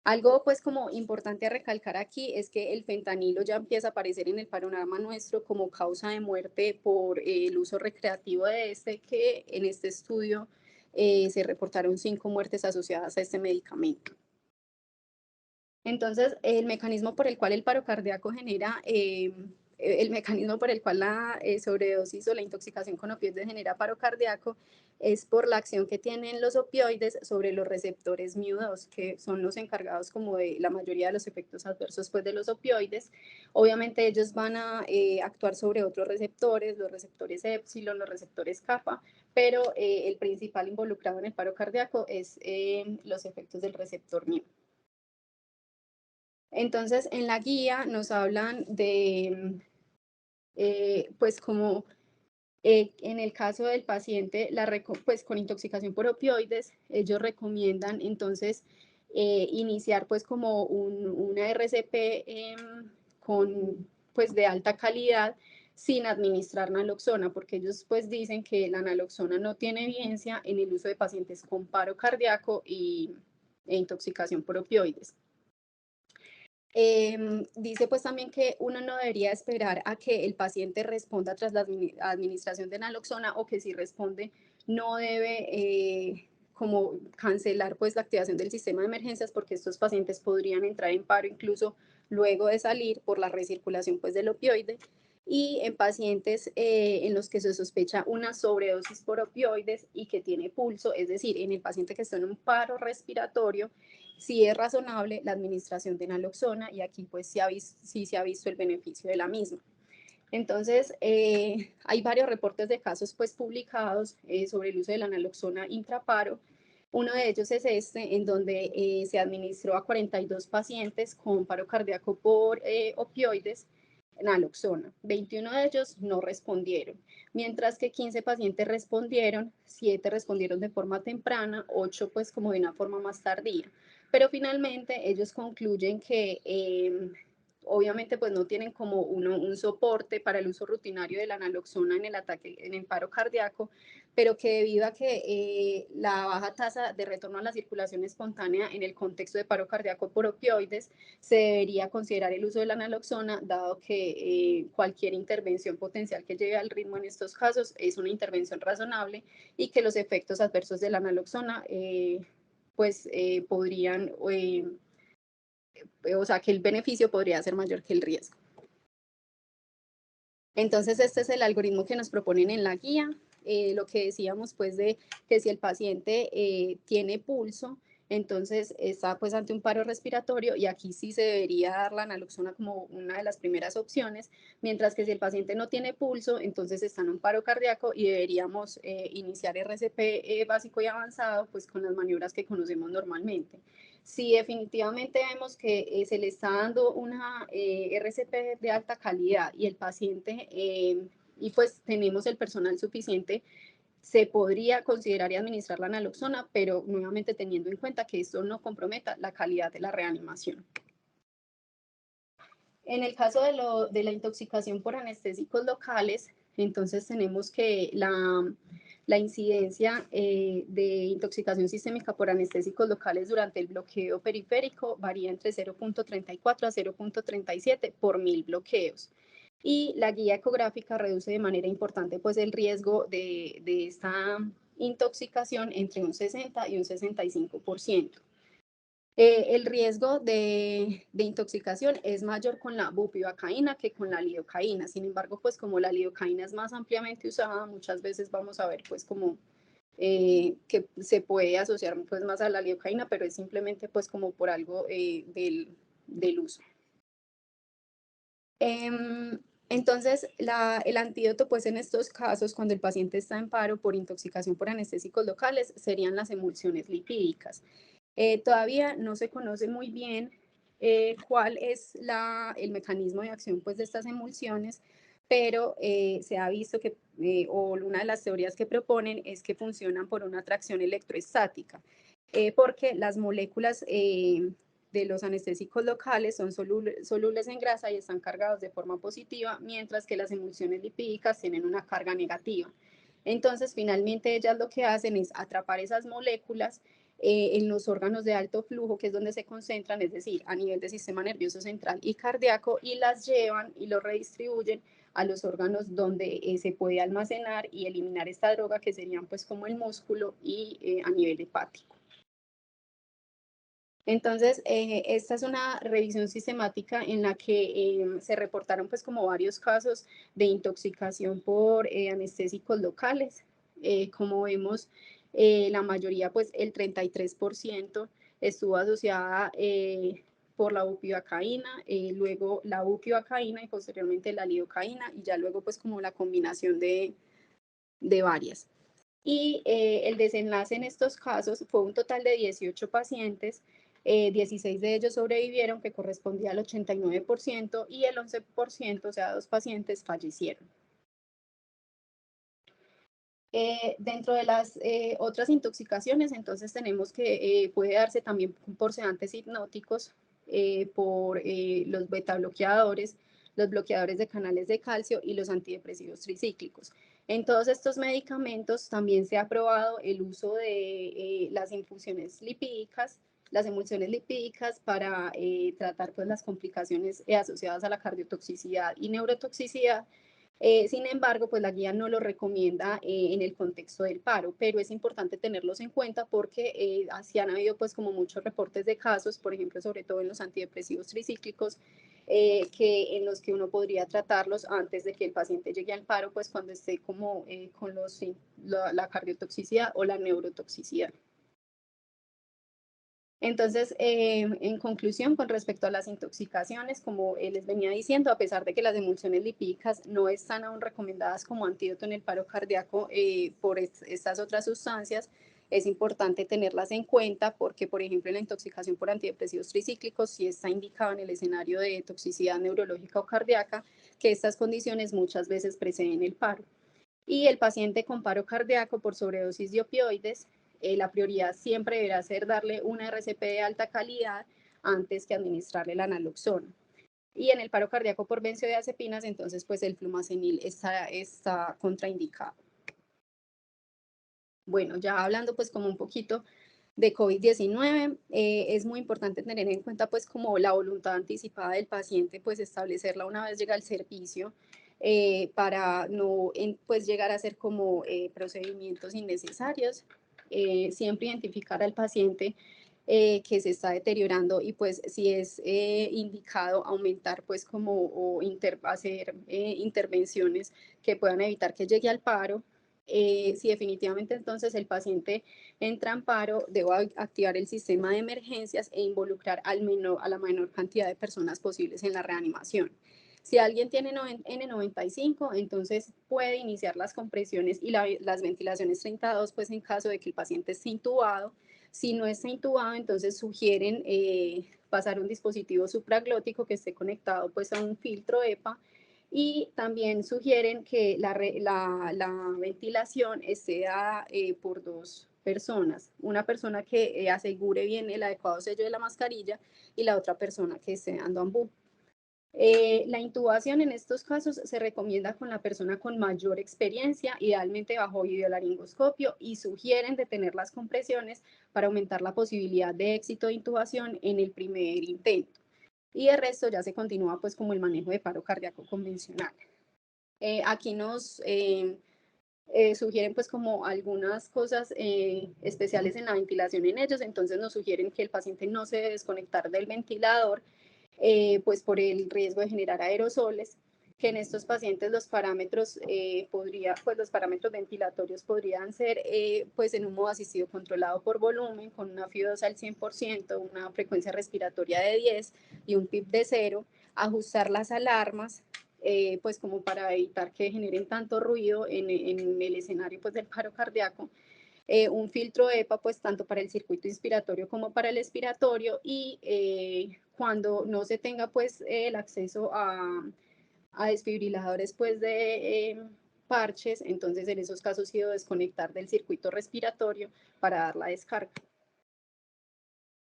Algo pues como importante a recalcar aquí es que el fentanilo ya empieza a aparecer en el panorama nuestro como causa de muerte por el uso recreativo de este, que en este estudio se reportaron 5 muertes asociadas a este medicamento. Entonces, el mecanismo por el cual el paro cardíaco genera, el mecanismo por el cual la sobredosis o la intoxicación con opioides genera paro cardíaco es por la acción que tienen los opioides sobre los receptores mu2, que son los encargados como de la mayoría de los efectos adversos pues, de los opioides. Obviamente ellos van a actuar sobre otros receptores, los receptores épsilon, los receptores kappa, pero el principal involucrado en el paro cardíaco es los efectos del receptor mu. Entonces, en la guía nos hablan de, pues como en el caso del paciente, pues con intoxicación por opioides, ellos recomiendan entonces iniciar pues como una RCP con, pues de alta calidad sin administrar naloxona, porque ellos pues dicen que la naloxona no tiene evidencia en el uso de pacientes con paro cardíaco e intoxicación por opioides. Dice pues también que uno no debería esperar a que el paciente responda tras la administración de naloxona, o que si responde no debe como cancelar pues la activación del sistema de emergencias, porque estos pacientes podrían entrar en paro incluso luego de salir por la recirculación pues del opioide. Y en pacientes en los que se sospecha una sobredosis por opioides y que tiene pulso, es decir, en el paciente que está en un paro respiratorio, sí es razonable la administración de naloxona, y aquí pues sí se ha visto el beneficio de la misma. Entonces, hay varios reportes de casos pues publicados sobre el uso de la naloxona intraparo. Uno de ellos es este, en donde se administró a 42 pacientes con paro cardíaco por opioides naloxona. 21 de ellos no respondieron, mientras que 15 pacientes respondieron, 7 respondieron de forma temprana, 8 pues como de una forma más tardía. Pero finalmente ellos concluyen que obviamente pues no tienen como un soporte para el uso rutinario de la naloxona en el ataque, en el paro cardíaco, pero que debido a que la baja tasa de retorno a la circulación espontánea en el contexto de paro cardíaco por opioides, se debería considerar el uso de la naloxona, dado que cualquier intervención potencial que lleve al ritmo en estos casos es una intervención razonable, y que los efectos adversos de la naloxona pues podrían, o sea, que el beneficio podría ser mayor que el riesgo. Entonces, este es el algoritmo que nos proponen en la guía. Lo que decíamos, pues, de que si el paciente tiene pulso, entonces está pues ante un paro respiratorio y aquí sí se debería dar la naloxona como una de las primeras opciones, mientras que si el paciente no tiene pulso, entonces está en un paro cardíaco y deberíamos iniciar RCP básico y avanzado pues con las maniobras que conocemos normalmente. Si definitivamente vemos que se le está dando una RCP de alta calidad y el paciente, y pues tenemos el personal suficiente, se podría considerar y administrar la naloxona, pero nuevamente teniendo en cuenta que esto no comprometa la calidad de la reanimación. En el caso de la intoxicación por anestésicos locales, entonces tenemos que la incidencia de intoxicación sistémica por anestésicos locales durante el bloqueo periférico varía entre 0.34 a 0.37 por 1000 bloqueos. Y la guía ecográfica reduce de manera importante pues, el riesgo de esta intoxicación entre un 60 y un 65%. El riesgo de intoxicación es mayor con la bupivacaína que con la lidocaína. Sin embargo, pues como la lidocaína es más ampliamente usada, muchas veces vamos a ver pues como que se puede asociar pues más a la lidocaína, pero es simplemente pues como por algo del uso. Entonces, el antídoto, pues en estos casos, cuando el paciente está en paro por intoxicación por anestésicos locales, serían las emulsiones lipídicas. Todavía no se conoce muy bien cuál es el mecanismo de acción pues, de estas emulsiones, pero se ha visto que, o una de las teorías que proponen es que funcionan por una atracción electroestática, porque las moléculas de los anestésicos locales son solubles en grasa y están cargados de forma positiva, mientras que las emulsiones lipídicas tienen una carga negativa. Entonces, finalmente ellas lo que hacen es atrapar esas moléculas en los órganos de alto flujo, que es donde se concentran, es decir, a nivel del sistema nervioso central y cardíaco, y las llevan y lo redistribuyen a los órganos donde se puede almacenar y eliminar esta droga, que serían pues como el músculo y a nivel hepático. Entonces, esta es una revisión sistemática en la que se reportaron pues como varios casos de intoxicación por anestésicos locales. Como vemos, la mayoría, pues el 33% estuvo asociada por la bupivacaína, luego la bupivacaína y posteriormente la lidocaína y ya luego pues como la combinación de varias. Y el desenlace en estos casos fue un total de 18 pacientes, 16 de ellos sobrevivieron, que correspondía al 89%, y el 11%, o sea, 2 pacientes, fallecieron. Dentro de las otras intoxicaciones, entonces tenemos que puede darse también por sedantes hipnóticos, por los beta bloqueadores, los bloqueadores de canales de calcio y los antidepresivos tricíclicos. En todos estos medicamentos también se ha probado el uso de las infusiones lipídicas, las emulsiones lipídicas para tratar pues, las complicaciones asociadas a la cardiotoxicidad y neurotoxicidad. Sin embargo, pues la guía no lo recomienda en el contexto del paro, pero es importante tenerlos en cuenta porque así han habido pues como muchos reportes de casos, por ejemplo, sobre todo en los antidepresivos tricíclicos, en los que uno podría tratarlos antes de que el paciente llegue al paro, pues cuando esté como con la cardiotoxicidad o la neurotoxicidad. Entonces, en conclusión, con respecto a las intoxicaciones, como les venía diciendo, a pesar de que las emulsiones lipídicas no están aún recomendadas como antídoto en el paro cardíaco por estas otras sustancias, es importante tenerlas en cuenta porque, por ejemplo, en la intoxicación por antidepresivos tricíclicos sí está indicado en el escenario de toxicidad neurológica o cardíaca que estas condiciones muchas veces preceden el paro. Y el paciente con paro cardíaco por sobredosis de opioides, la prioridad siempre deberá ser darle una RCP de alta calidad antes que administrarle la naloxona. Y en el paro cardíaco por benzodiazepinas, entonces pues el flumazenil está contraindicado. Bueno, ya hablando pues como un poquito de COVID-19, es muy importante tener en cuenta pues como la voluntad anticipada del paciente, pues establecerla una vez llega al servicio para no pues llegar a hacer como procedimientos innecesarios, siempre identificar al paciente que se está deteriorando y pues si es indicado aumentar pues como o hacer intervenciones que puedan evitar que llegue al paro Si definitivamente entonces el paciente entra en paro, debo activar el sistema de emergencias e involucrar a la menor cantidad de personas posibles en la reanimación. Si alguien tiene N95, entonces puede iniciar las compresiones y las ventilaciones 32, pues en caso de que el paciente esté intubado. Si no está intubado, entonces sugieren pasar un dispositivo supraglótico que esté conectado pues a un filtro EPA, y también sugieren que la ventilación esté dada por dos personas, una persona que asegure bien el adecuado sello de la mascarilla y la otra persona que esté dando ambú. La intubación en estos casos se recomienda con la persona con mayor experiencia, idealmente bajo videolaringoscopio, y sugieren detener las compresiones para aumentar la posibilidad de éxito de intubación en el primer intento. Y el resto ya se continúa pues como el manejo de paro cardíaco convencional. Aquí nos sugieren pues como algunas cosas especiales en la ventilación en ellos, entonces nos sugieren que el paciente no se debe desconectar del ventilador, pues por el riesgo de generar aerosoles, que en estos pacientes los parámetros, pues los parámetros ventilatorios podrían ser pues en un modo asistido controlado por volumen, con una FIO2 al 100%, una frecuencia respiratoria de 10 y un PIP de 0, ajustar las alarmas, pues como para evitar que generen tanto ruido en el escenario pues del paro cardíaco, un filtro EPA pues tanto para el circuito inspiratorio como para el expiratorio, y cuando no se tenga pues el acceso a desfibriladores pues de parches, entonces en esos casos sí debo desconectar del circuito respiratorio para dar la descarga.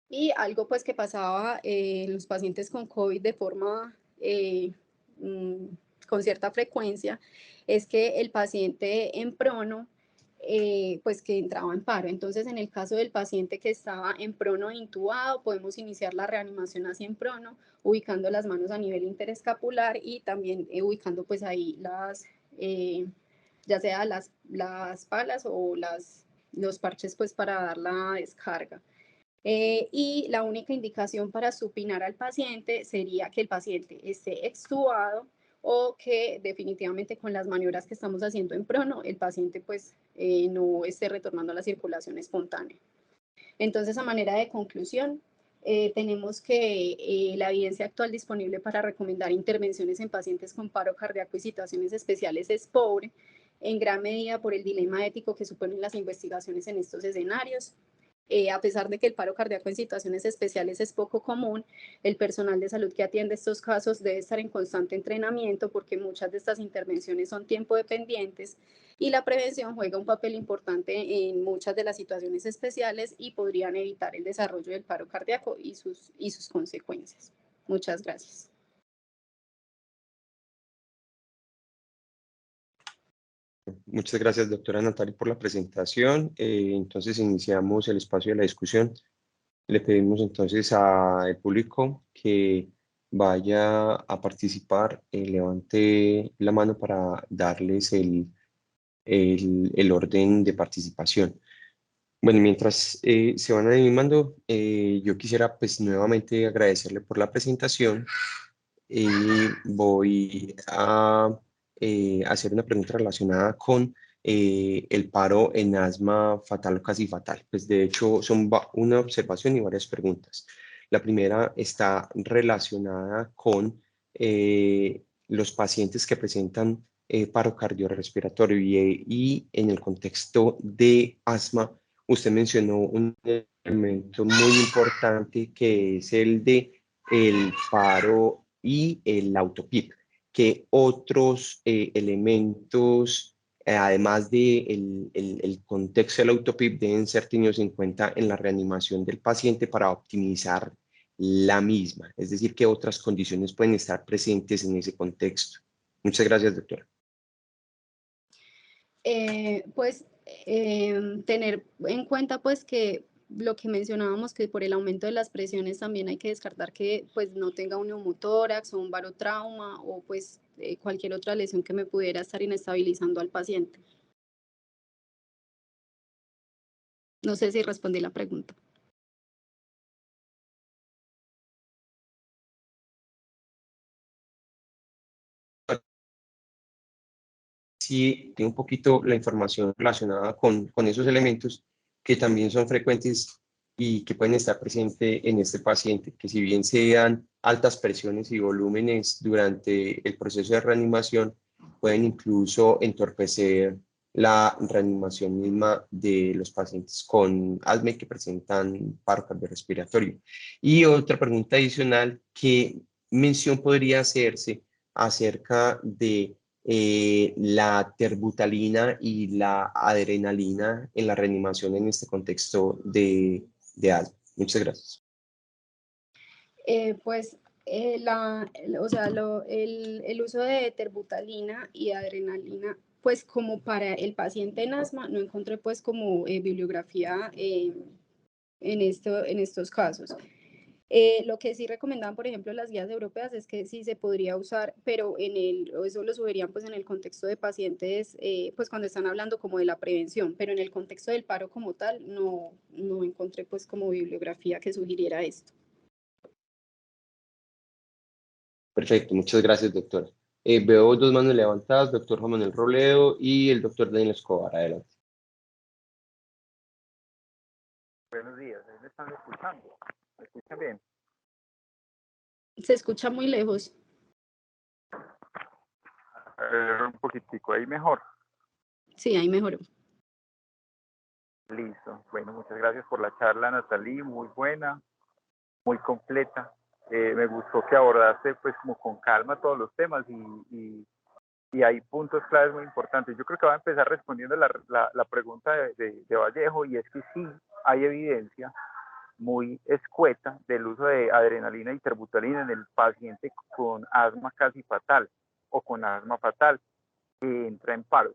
Y algo pues que pasaba en los pacientes con COVID de forma mm, con cierta frecuencia, es que el paciente en prono pues que entraba en paro. Entonces en el caso del paciente que estaba en prono intubado, podemos iniciar la reanimación así en prono, ubicando las manos a nivel interescapular y también ubicando pues ahí ya sea las palas o los parches pues para dar la descarga. Y la única indicación para supinar al paciente sería que el paciente esté extubado o que definitivamente con las maniobras que estamos haciendo en prono, el paciente pues no esté retornando a la circulación espontánea. Entonces, a manera de conclusión, tenemos que la evidencia actual disponible para recomendar intervenciones en pacientes con paro cardíaco y situaciones especiales es pobre, en gran medida por el dilema ético que suponen las investigaciones en estos escenarios. A pesar de que el paro cardíaco en situaciones especiales es poco común, el personal de salud que atiende estos casos debe estar en constante entrenamiento porque muchas de estas intervenciones son tiempo dependientes y la prevención juega un papel importante en muchas de las situaciones especiales y podrían evitar el desarrollo del paro cardíaco y sus consecuencias. Muchas gracias. Muchas gracias, doctora Natalia, por la presentación. Entonces, iniciamos el espacio de la discusión. Le pedimos entonces al público que vaya a participar, levante la mano para darles el orden de participación. Bueno, mientras se van animando, yo quisiera pues nuevamente agradecerle por la presentación y voy a hacer una pregunta relacionada con el paro en asma fatal o casi fatal. Pues de hecho son una observación y varias preguntas. La primera está relacionada con los pacientes que presentan paro cardiorrespiratorio y en el contexto de asma, usted mencionó un elemento muy importante que es el de el paro y el autopip. ¿Qué otros elementos, además de el contexto del autopip, deben ser tenidos en cuenta en la reanimación del paciente para optimizar la misma? Es decir, ¿qué otras condiciones pueden estar presentes en ese contexto? Muchas gracias, doctora. Pues tener en cuenta pues que lo que mencionábamos, que por el aumento de las presiones también hay que descartar que pues no tenga un neumotórax o un barotrauma o pues cualquier otra lesión que me pudiera estar inestabilizando al paciente. No sé si respondí la pregunta. sí tiene un poquito la información relacionada con esos elementos que también son frecuentes y que pueden estar presentes en este paciente, que si bien sean altas presiones y volúmenes durante el proceso de reanimación, pueden incluso entorpecer la reanimación misma de los pacientes con asma y que presentan paro cardiorrespiratorio. Y otra pregunta adicional, ¿qué mención podría hacerse acerca de la terbutalina y la adrenalina en la reanimación en este contexto de asma? Muchas gracias. Pues o sea, el uso de terbutalina y adrenalina, pues como para el paciente en asma, no encontré pues como bibliografía en estos casos. Lo que sí recomendaban, por ejemplo, las guías europeas es que sí se podría usar, pero eso lo sugerían pues en el contexto de pacientes, pues cuando están hablando como de la prevención, pero en el contexto del paro como tal, no encontré pues como bibliografía que sugiriera esto. Perfecto, muchas gracias, doctora. Veo dos manos levantadas, doctor Juan Manuel Robledo y el doctor Daniel Escobar. Adelante. Buenos días, ¿ahí me están escuchando? ¿Me escuchan bien? Se escucha muy lejos. Un poquitico, ahí mejor. Sí, ahí mejoró. Listo. Bueno, muchas gracias por la charla, Natalie, muy buena, muy completa. Me gustó que abordaste pues como con calma todos los temas y hay puntos claves muy importantes. Yo creo que voy a empezar respondiendo la pregunta de Vallejo, y es que sí hay evidencia muy escueta del uso de adrenalina y terbutalina en el paciente con asma casi fatal o con asma fatal que entra en paro.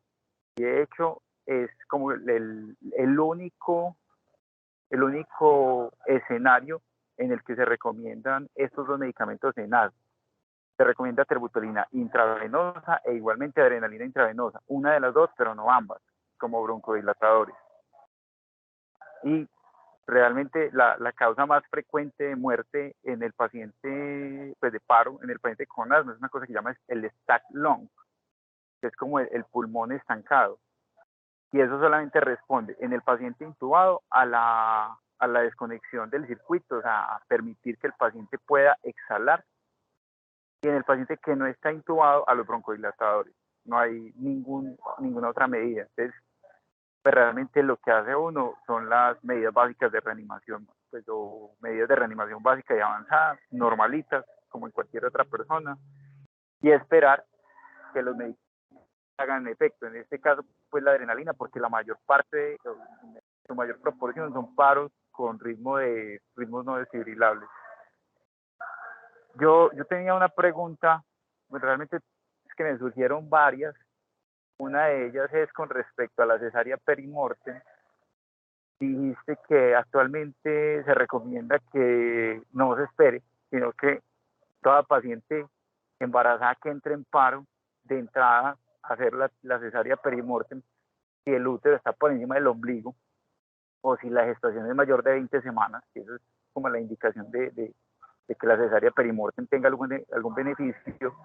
Y de hecho es como el único escenario en el que se recomiendan estos dos medicamentos en asma. Se recomienda terbutolina intravenosa e igualmente adrenalina intravenosa, una de las dos, pero no ambas, como broncodilatadores. Y realmente la causa más frecuente de muerte en el paciente pues de paro, en el paciente con asma, es una cosa que se llama el stack lung, que es como el pulmón estancado. Y eso solamente responde en el paciente intubado a la desconexión del circuito, o sea, a permitir que el paciente pueda exhalar, y en el paciente que no está intubado a los broncodilatadores. No hay ninguna otra medida. Entonces, pues realmente lo que hace uno son las medidas básicas de reanimación, pues, o medidas de reanimación básica y avanzada, normalitas, como en cualquier otra persona, y esperar que los medicamentos hagan efecto. En este caso, pues la adrenalina, porque la mayor parte, su mayor proporción son paros con ritmos no desfibrilables. Yo tenía una pregunta, pues realmente es que me surgieron varias. Una de ellas es con respecto a la cesárea perimortem. Dijiste que actualmente se recomienda que no se espere, sino que toda paciente embarazada que entre en paro, de entrada, hacer la cesárea perimortem, si el útero está por encima del ombligo o si la gestación es mayor de 20 semanas, que eso es como la indicación de que la cesárea perimortem tenga algún beneficio.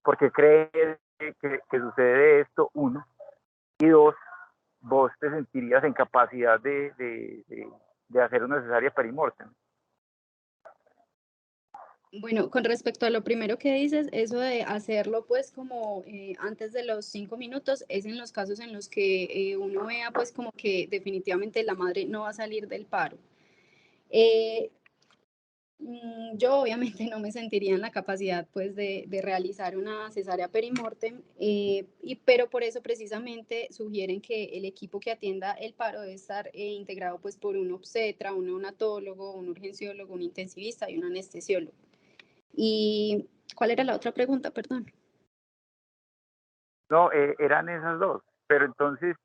¿Por qué crees que sucede esto? Uno. Y dos, vos te sentirías en capacidad de hacer una cesárea perimortem. Bueno, con respecto a lo primero que dices, eso de hacerlo pues como antes de los 5 minutos es en los casos en los que uno vea pues como que definitivamente la madre no va a salir del paro. Yo obviamente no me sentiría en la capacidad pues de realizar una cesárea perimortem, pero por eso precisamente sugieren que el equipo que atienda el paro debe estar integrado pues por un obstetra, un neonatólogo, un urgenciólogo, un intensivista y un anestesiólogo. ¿Y cuál era la otra pregunta, perdón? No, eran esas dos, pero entonces,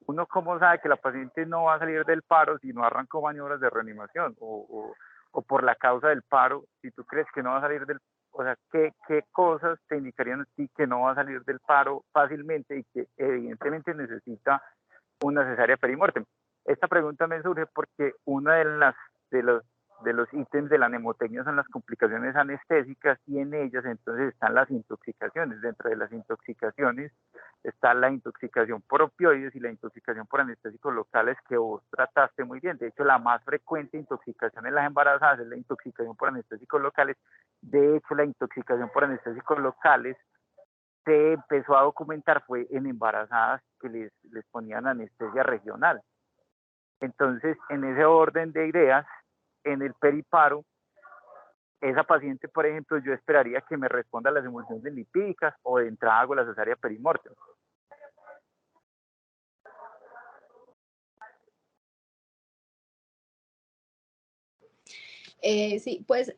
¿uno cómo sabe que la paciente no va a salir del paro si no arrancó maniobras de reanimación? O por la causa del paro, si tú crees que no va a salir del paro, o sea, ¿qué cosas te indicarían a ti que no va a salir del paro fácilmente y que evidentemente necesita una cesárea perimortem? Esta pregunta me surge porque una de de los ítems de la mnemotecnia son las complicaciones anestésicas, y en ellas entonces están las intoxicaciones. Dentro de las intoxicaciones está la intoxicación por opioides y la intoxicación por anestésicos locales, que vos trataste muy bien. De hecho, la más frecuente intoxicación en las embarazadas es la intoxicación por anestésicos locales. De hecho, la intoxicación por anestésicos locales se empezó a documentar fue en embarazadas que les ponían anestesia regional. Entonces, en ese orden de ideas, en el periparo, esa paciente, por ejemplo, yo esperaría que me responda a las emulsiones lipídicas, o de entrada hago la cesárea perimortem. Sí, pues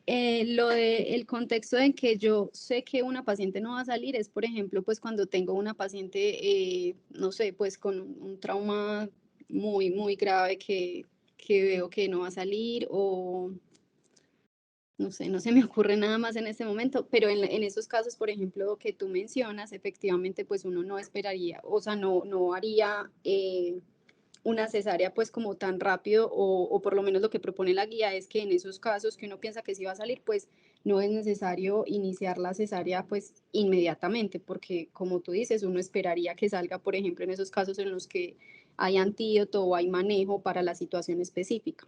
lo del contexto en que yo sé que una paciente no va a salir es, por ejemplo, pues cuando tengo una paciente, no sé, pues con un trauma muy, muy grave que veo que no va a salir, o no sé, no se me ocurre nada más en este momento, pero en esos casos, por ejemplo, que tú mencionas, efectivamente, pues uno no esperaría, o sea, no haría una cesárea pues como tan rápido, o por lo menos lo que propone la guía es que en esos casos que uno piensa que sí va a salir, pues no es necesario iniciar la cesárea pues inmediatamente, porque como tú dices, uno esperaría que salga, por ejemplo, en esos casos en los que hay antídoto o hay manejo para la situación específica.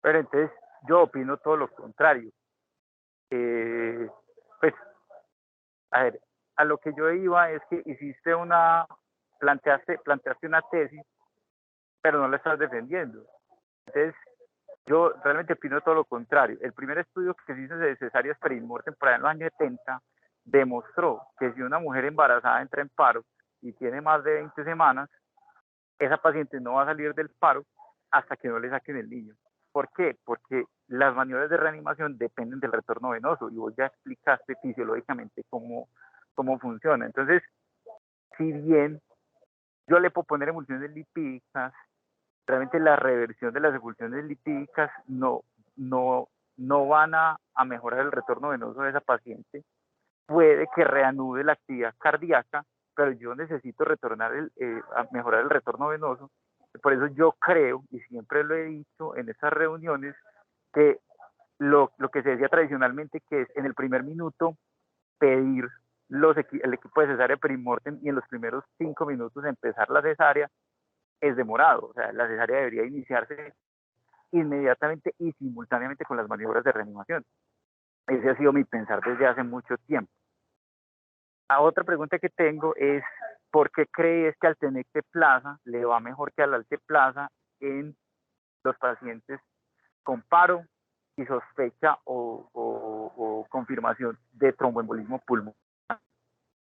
Pero entonces yo opino todo lo contrario. Pues, a ver, a lo que yo iba es que planteaste una tesis, pero no la estás defendiendo. Entonces, yo realmente opino todo lo contrario. El primer estudio que se hizo de cesáreas perimortem por allá en los años 70 demostró que si una mujer embarazada entra en paro y tiene más de 20 semanas, esa paciente no va a salir del paro hasta que no le saquen el niño. ¿Por qué? Porque las maniobras de reanimación dependen del retorno venoso, y vos ya explicaste fisiológicamente cómo funciona. Entonces, si bien yo le puedo poner emulsiones lipídicas, realmente la reversión de las emulsiones lipídicas no van a mejorar el retorno venoso de esa paciente. Puede que reanude la actividad cardíaca, pero yo necesito a mejorar el retorno venoso. Por eso yo creo, y siempre lo he dicho en esas reuniones, que lo que se decía tradicionalmente, que es en el primer minuto pedir el equipo de cesárea perimortem, y en los primeros 5 minutos empezar la cesárea, es demorado. O sea, la cesárea debería iniciarse inmediatamente y simultáneamente con las maniobras de reanimación. Ese ha sido mi pensar desde hace mucho tiempo. La otra pregunta que tengo es, ¿por qué crees que al tenecteplasa le va mejor que al alteplasa en los pacientes con paro y sospecha o confirmación de tromboembolismo pulmonar?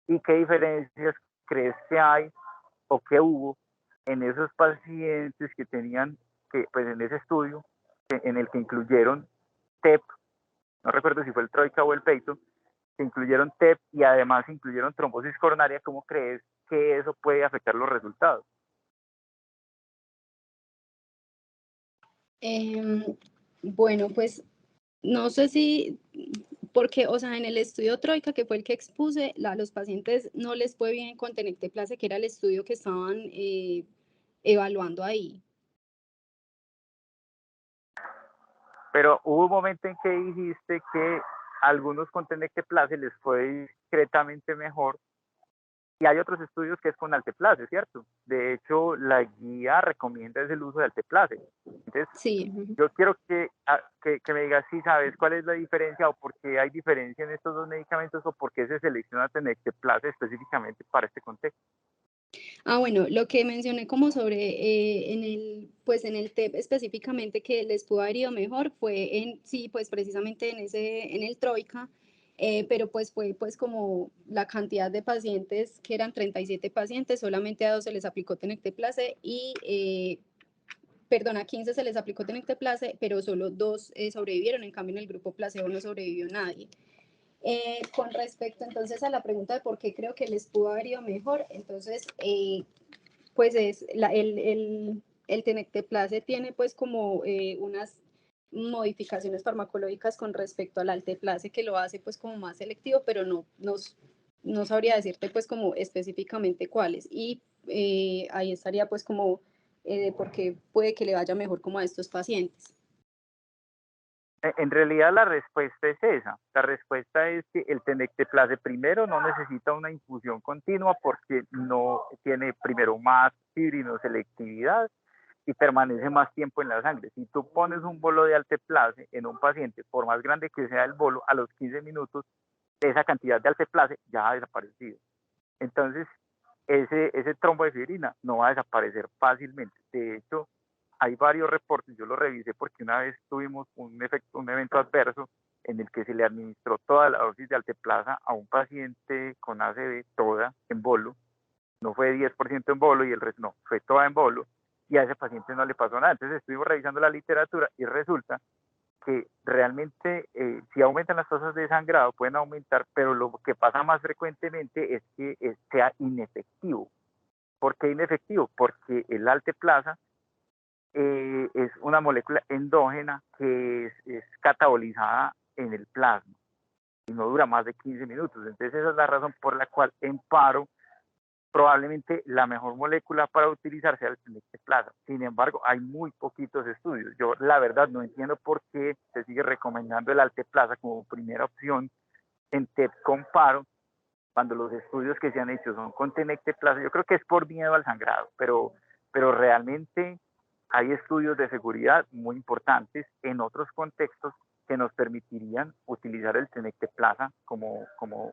¿Y qué diferencias crees que hay o que hubo en esos pacientes que tenían, pues en ese estudio, en el que incluyeron TEP, no recuerdo si fue el Troika o el Peito, que incluyeron TEP y además incluyeron trombosis coronaria? ¿Cómo crees que eso puede afectar los resultados? Bueno, pues no sé si, porque, o sea, en el estudio Troika, que fue el que expuse, a los pacientes no les fue bien con tenecteplase, que era el estudio que estaban evaluando ahí. Pero hubo un momento en que dijiste que algunos con tenecteplase les fue discretamente mejor, y hay otros estudios que es con alteplase, ¿cierto? De hecho, la guía recomienda el uso de alteplase. Entonces, Sí. yo quiero que me digas si sabes cuál es la diferencia, o por qué hay diferencia en estos dos medicamentos, o por qué se selecciona tenecteplase específicamente para este contexto. Bueno, lo que mencioné como sobre pues en el TEP específicamente que les pudo haber ido mejor fue sí, pues precisamente en el Troika, pero pues fue pues como la cantidad de pacientes, que eran 37 pacientes, solamente a 2 se les aplicó tenecteplase a 15 se les aplicó tenecteplase, pero solo 2 sobrevivieron, en cambio en el grupo placebo no sobrevivió nadie. Con respecto entonces a la pregunta de por qué creo que les pudo haber ido mejor, entonces pues el tenecteplase tiene pues como unas modificaciones farmacológicas con respecto al alteplase que lo hace pues como más selectivo, pero no sabría decirte pues como específicamente cuáles, y ahí estaría pues como de por qué puede que le vaya mejor como a estos pacientes. En realidad la respuesta es esa. La respuesta es que el tenecteplase primero no necesita una infusión continua porque no tiene primero más fibrinoselectividad y permanece más tiempo en la sangre. Si tú pones un bolo de alteplase en un paciente, por más grande que sea el bolo, a los 15 minutos esa cantidad de alteplase ya ha desaparecido. Entonces, ese trombo de fibrina no va a desaparecer fácilmente. De hecho, hay varios reportes, yo los revisé porque una vez tuvimos un evento adverso en el que se le administró toda la dosis de alteplasa a un paciente con ACV, toda en bolo, no fue 10% en bolo y el resto no, fue toda en bolo, y a ese paciente no le pasó nada. Entonces estuvimos revisando la literatura y resulta que realmente si aumentan las tasas de sangrado pueden aumentar, pero lo que pasa más frecuentemente es que sea inefectivo. ¿Por qué inefectivo? Porque el alteplasa es una molécula endógena que es catabolizada en el plasma y no dura más de 15 minutos. Entonces esa es la razón por la cual en paro probablemente la mejor molécula para utilizar sea el tenecteplasa. Sin embargo, hay muy poquitos estudios. Yo la verdad no entiendo por qué se sigue recomendando el alteplasa como primera opción en TEP con paro, cuando los estudios que se han hecho son con tenecteplasa. Yo creo que es por miedo al sangrado, pero realmente hay estudios de seguridad muy importantes en otros contextos que nos permitirían utilizar el tenecteplasa como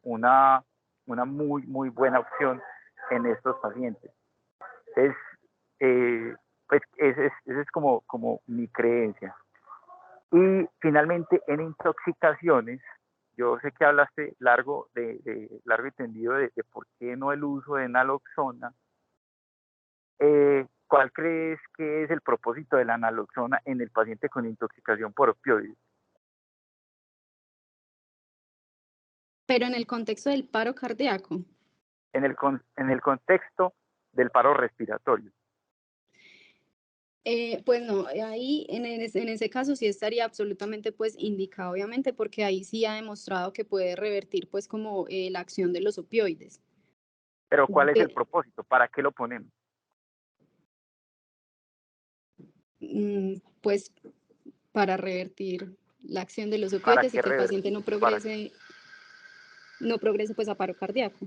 una muy buena opción en estos pacientes. Entonces, pues esa es como mi creencia. Y finalmente, en intoxicaciones, yo sé que hablaste largo y tendido de por qué no el uso de naloxona. ¿Cuál crees que es el propósito de la naloxona en el paciente con intoxicación por opioides? Pero en el contexto del paro cardíaco. En el contexto del paro respiratorio. Pues no, ahí en ese caso sí estaría absolutamente pues indicado, obviamente, porque ahí sí ha demostrado que puede revertir pues como la acción de los opioides. Pero ¿cuál es el De- propósito? ¿Para qué lo ponemos? pues para revertir la acción de los ¿Para opioides y qué que el revertir? paciente ¿Para no progrese pues a paro cardíaco.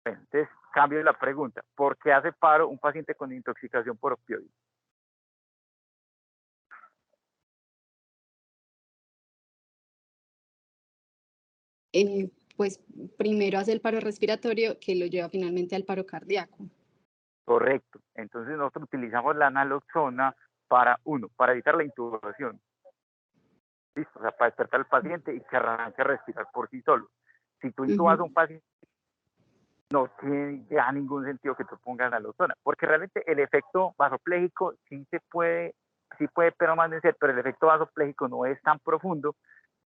Entonces, cambio la pregunta. ¿Por qué hace paro un paciente con intoxicación por opioides? Pues primero hace el paro respiratorio que lo lleva finalmente al paro cardíaco. Correcto. Entonces, nosotros utilizamos la naloxona para evitar la intubación. ¿Listo? O sea, para despertar al paciente y que arranque a respirar por sí solo. Si tú intubas a un paciente, no tiene ya ningún sentido que tú pongas naloxona, porque realmente el efecto vasopléjico sí puede permanecer, pero el efecto vasopléjico no es tan profundo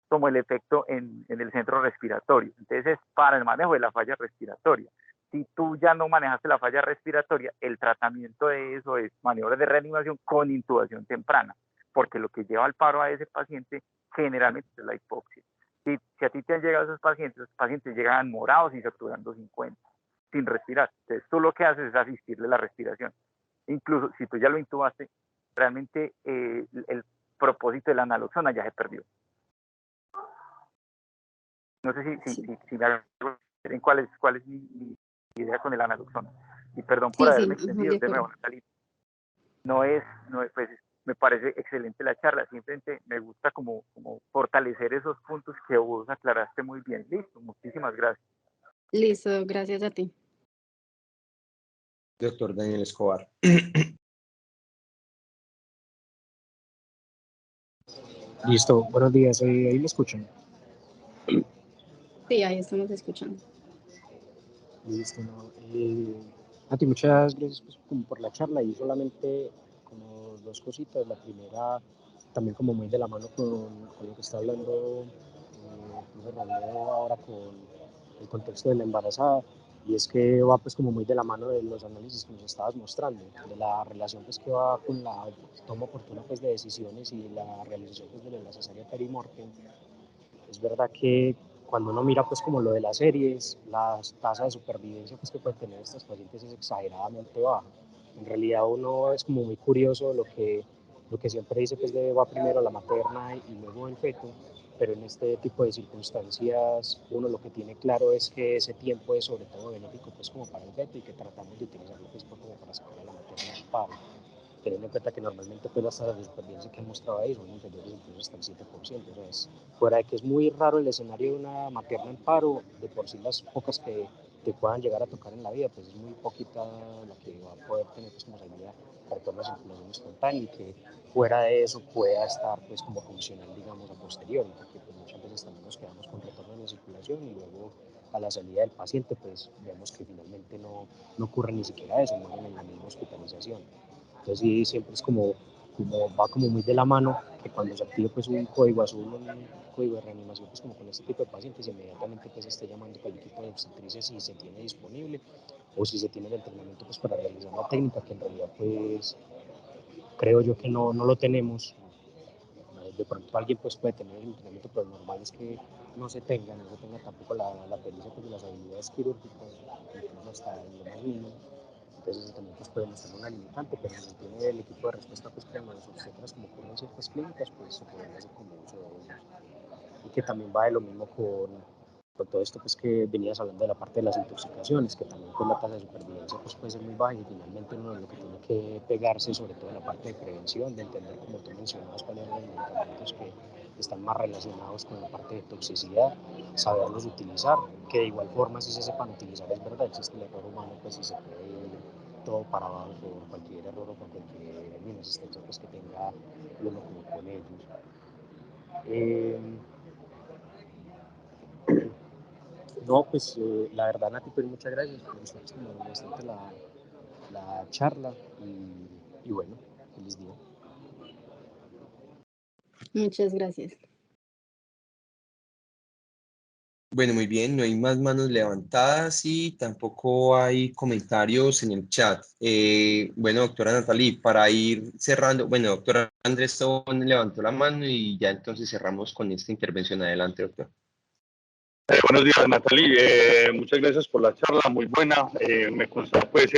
como el efecto en el centro respiratorio. Entonces es para el manejo de la falla respiratoria. Si tú ya no manejaste la falla respiratoria, el tratamiento de eso es maniobras de reanimación con intubación temprana, porque lo que lleva al paro a ese paciente generalmente es la hipoxia. Si a ti te han llegado esos pacientes llegan morados y saturando 50, sin respirar. Entonces tú lo que haces es asistirle la respiración. Incluso si tú ya lo intubaste, realmente el propósito de la naloxona ya se perdió. No sé Sí, si me hago en cuál es mi idea con el naloxona. Y perdón por sí, sí, haberme ajá, de extendido, de acuerdo. nuevo, Natalia. No es, pues, me parece excelente la charla. Simplemente me gusta como fortalecer esos puntos que vos aclaraste muy bien. Listo, muchísimas gracias. Listo, gracias a ti. Doctor Daniel Escobar. Listo, buenos días, ahí me escuchan. Sí, ahí estamos escuchando. Listo, no. Nati, muchas gracias pues, como por la charla y solamente como dos cositas. La primera, también como muy de la mano con lo que está hablando profe Robledo ahora con el contexto de la embarazada, y es que va pues como muy de la mano de los análisis que nos estabas mostrando, de la relación pues que va con la toma oportuna pues de decisiones y la realización pues de la cesárea perimortem. Es verdad que cuando uno mira pues como lo de las series, la tasa de supervivencia pues que pueden tener estos pacientes es exageradamente baja. En realidad uno es como muy curioso lo que siempre dice, pues va primero la materna y luego el feto, pero en este tipo de circunstancias uno lo que tiene claro es que ese tiempo es sobre todo benéfico pues como para el feto y que tratamos de utilizarlo pues como para sacar a la materna del paro, teniendo en cuenta que normalmente pues las tasas de supervivencia que han mostrado ahí son inferiores incluso hasta el 7%, o sea, fuera de que es muy raro el escenario de una materna en paro, de por sí las pocas que te puedan llegar a tocar en la vida, pues es muy poquita la que va a poder tener pues como salida retorno a circulación espontánea y que fuera de eso pueda estar pues como funcional digamos a posteriori, porque pues muchas veces también nos quedamos con retorno de circulación y luego a la salida del paciente pues vemos que finalmente no ocurre ni siquiera eso, mueren en la misma hospitalización. Entonces sí, siempre es como va como muy de la mano que cuando se active pues un código azul, un código de reanimación pues como con este tipo de pacientes, inmediatamente pues esté llamando para el equipo de obstetricia si se tiene disponible o si se tiene el entrenamiento pues para realizar la técnica, que en realidad pues creo yo que no lo tenemos. De pronto alguien pues puede tener el entrenamiento, pero lo normal es que no se tenga tampoco la pericia pues, de las habilidades quirúrgicas, incluso hasta en lo más mínimo. Entonces también pues podemos tener una limitante, pero si tiene el equipo de respuesta pues creemos los obstetras como ocurren ciertas clínicas, pues se podría hacer como uso de ellos. Y que también va de lo mismo con todo esto pues que venías hablando de la parte de las intoxicaciones, que también pues la tasa de supervivencia pues puede ser muy baja y finalmente uno lo que tiene que pegarse sobre todo en la parte de prevención, de entender como tú mencionabas cuáles son los medicamentos que están más relacionados con la parte de toxicidad, saberlos utilizar, que de igual forma si se sepan utilizar es verdad, existe el error humano pues si se puede ir todo para abajo por cualquier error o por cualquier inasistencia pues que tenga uno como con ellos. No, pues la verdad, Nati, pues muchas gracias. Me gustó bastante la charla y bueno, feliz día. Muchas gracias. Bueno, muy bien, no hay más manos levantadas y tampoco hay comentarios en el chat. Bueno, doctora Natalie, para ir cerrando, bueno, doctora Andrés Tobón levantó la mano y ya entonces cerramos con esta intervención. Adelante, doctor. Buenos días, Natalie. Muchas gracias por la charla, muy buena. Me consta pues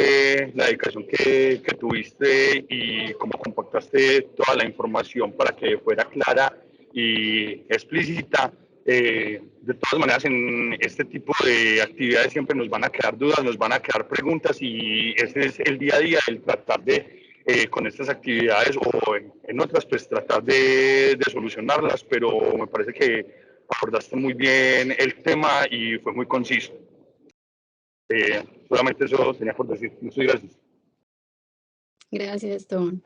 la dedicación que tuviste y cómo compactaste toda la información para que fuera clara y explícita. De todas maneras, en este tipo de actividades siempre nos van a quedar dudas, nos van a quedar preguntas y ese es el día a día, el tratar de, con estas actividades o en otras, pues tratar de solucionarlas, pero me parece que abordaste muy bien el tema y fue muy conciso. Solamente eso tenía por decir. Muchas gracias. Gracias, Tom.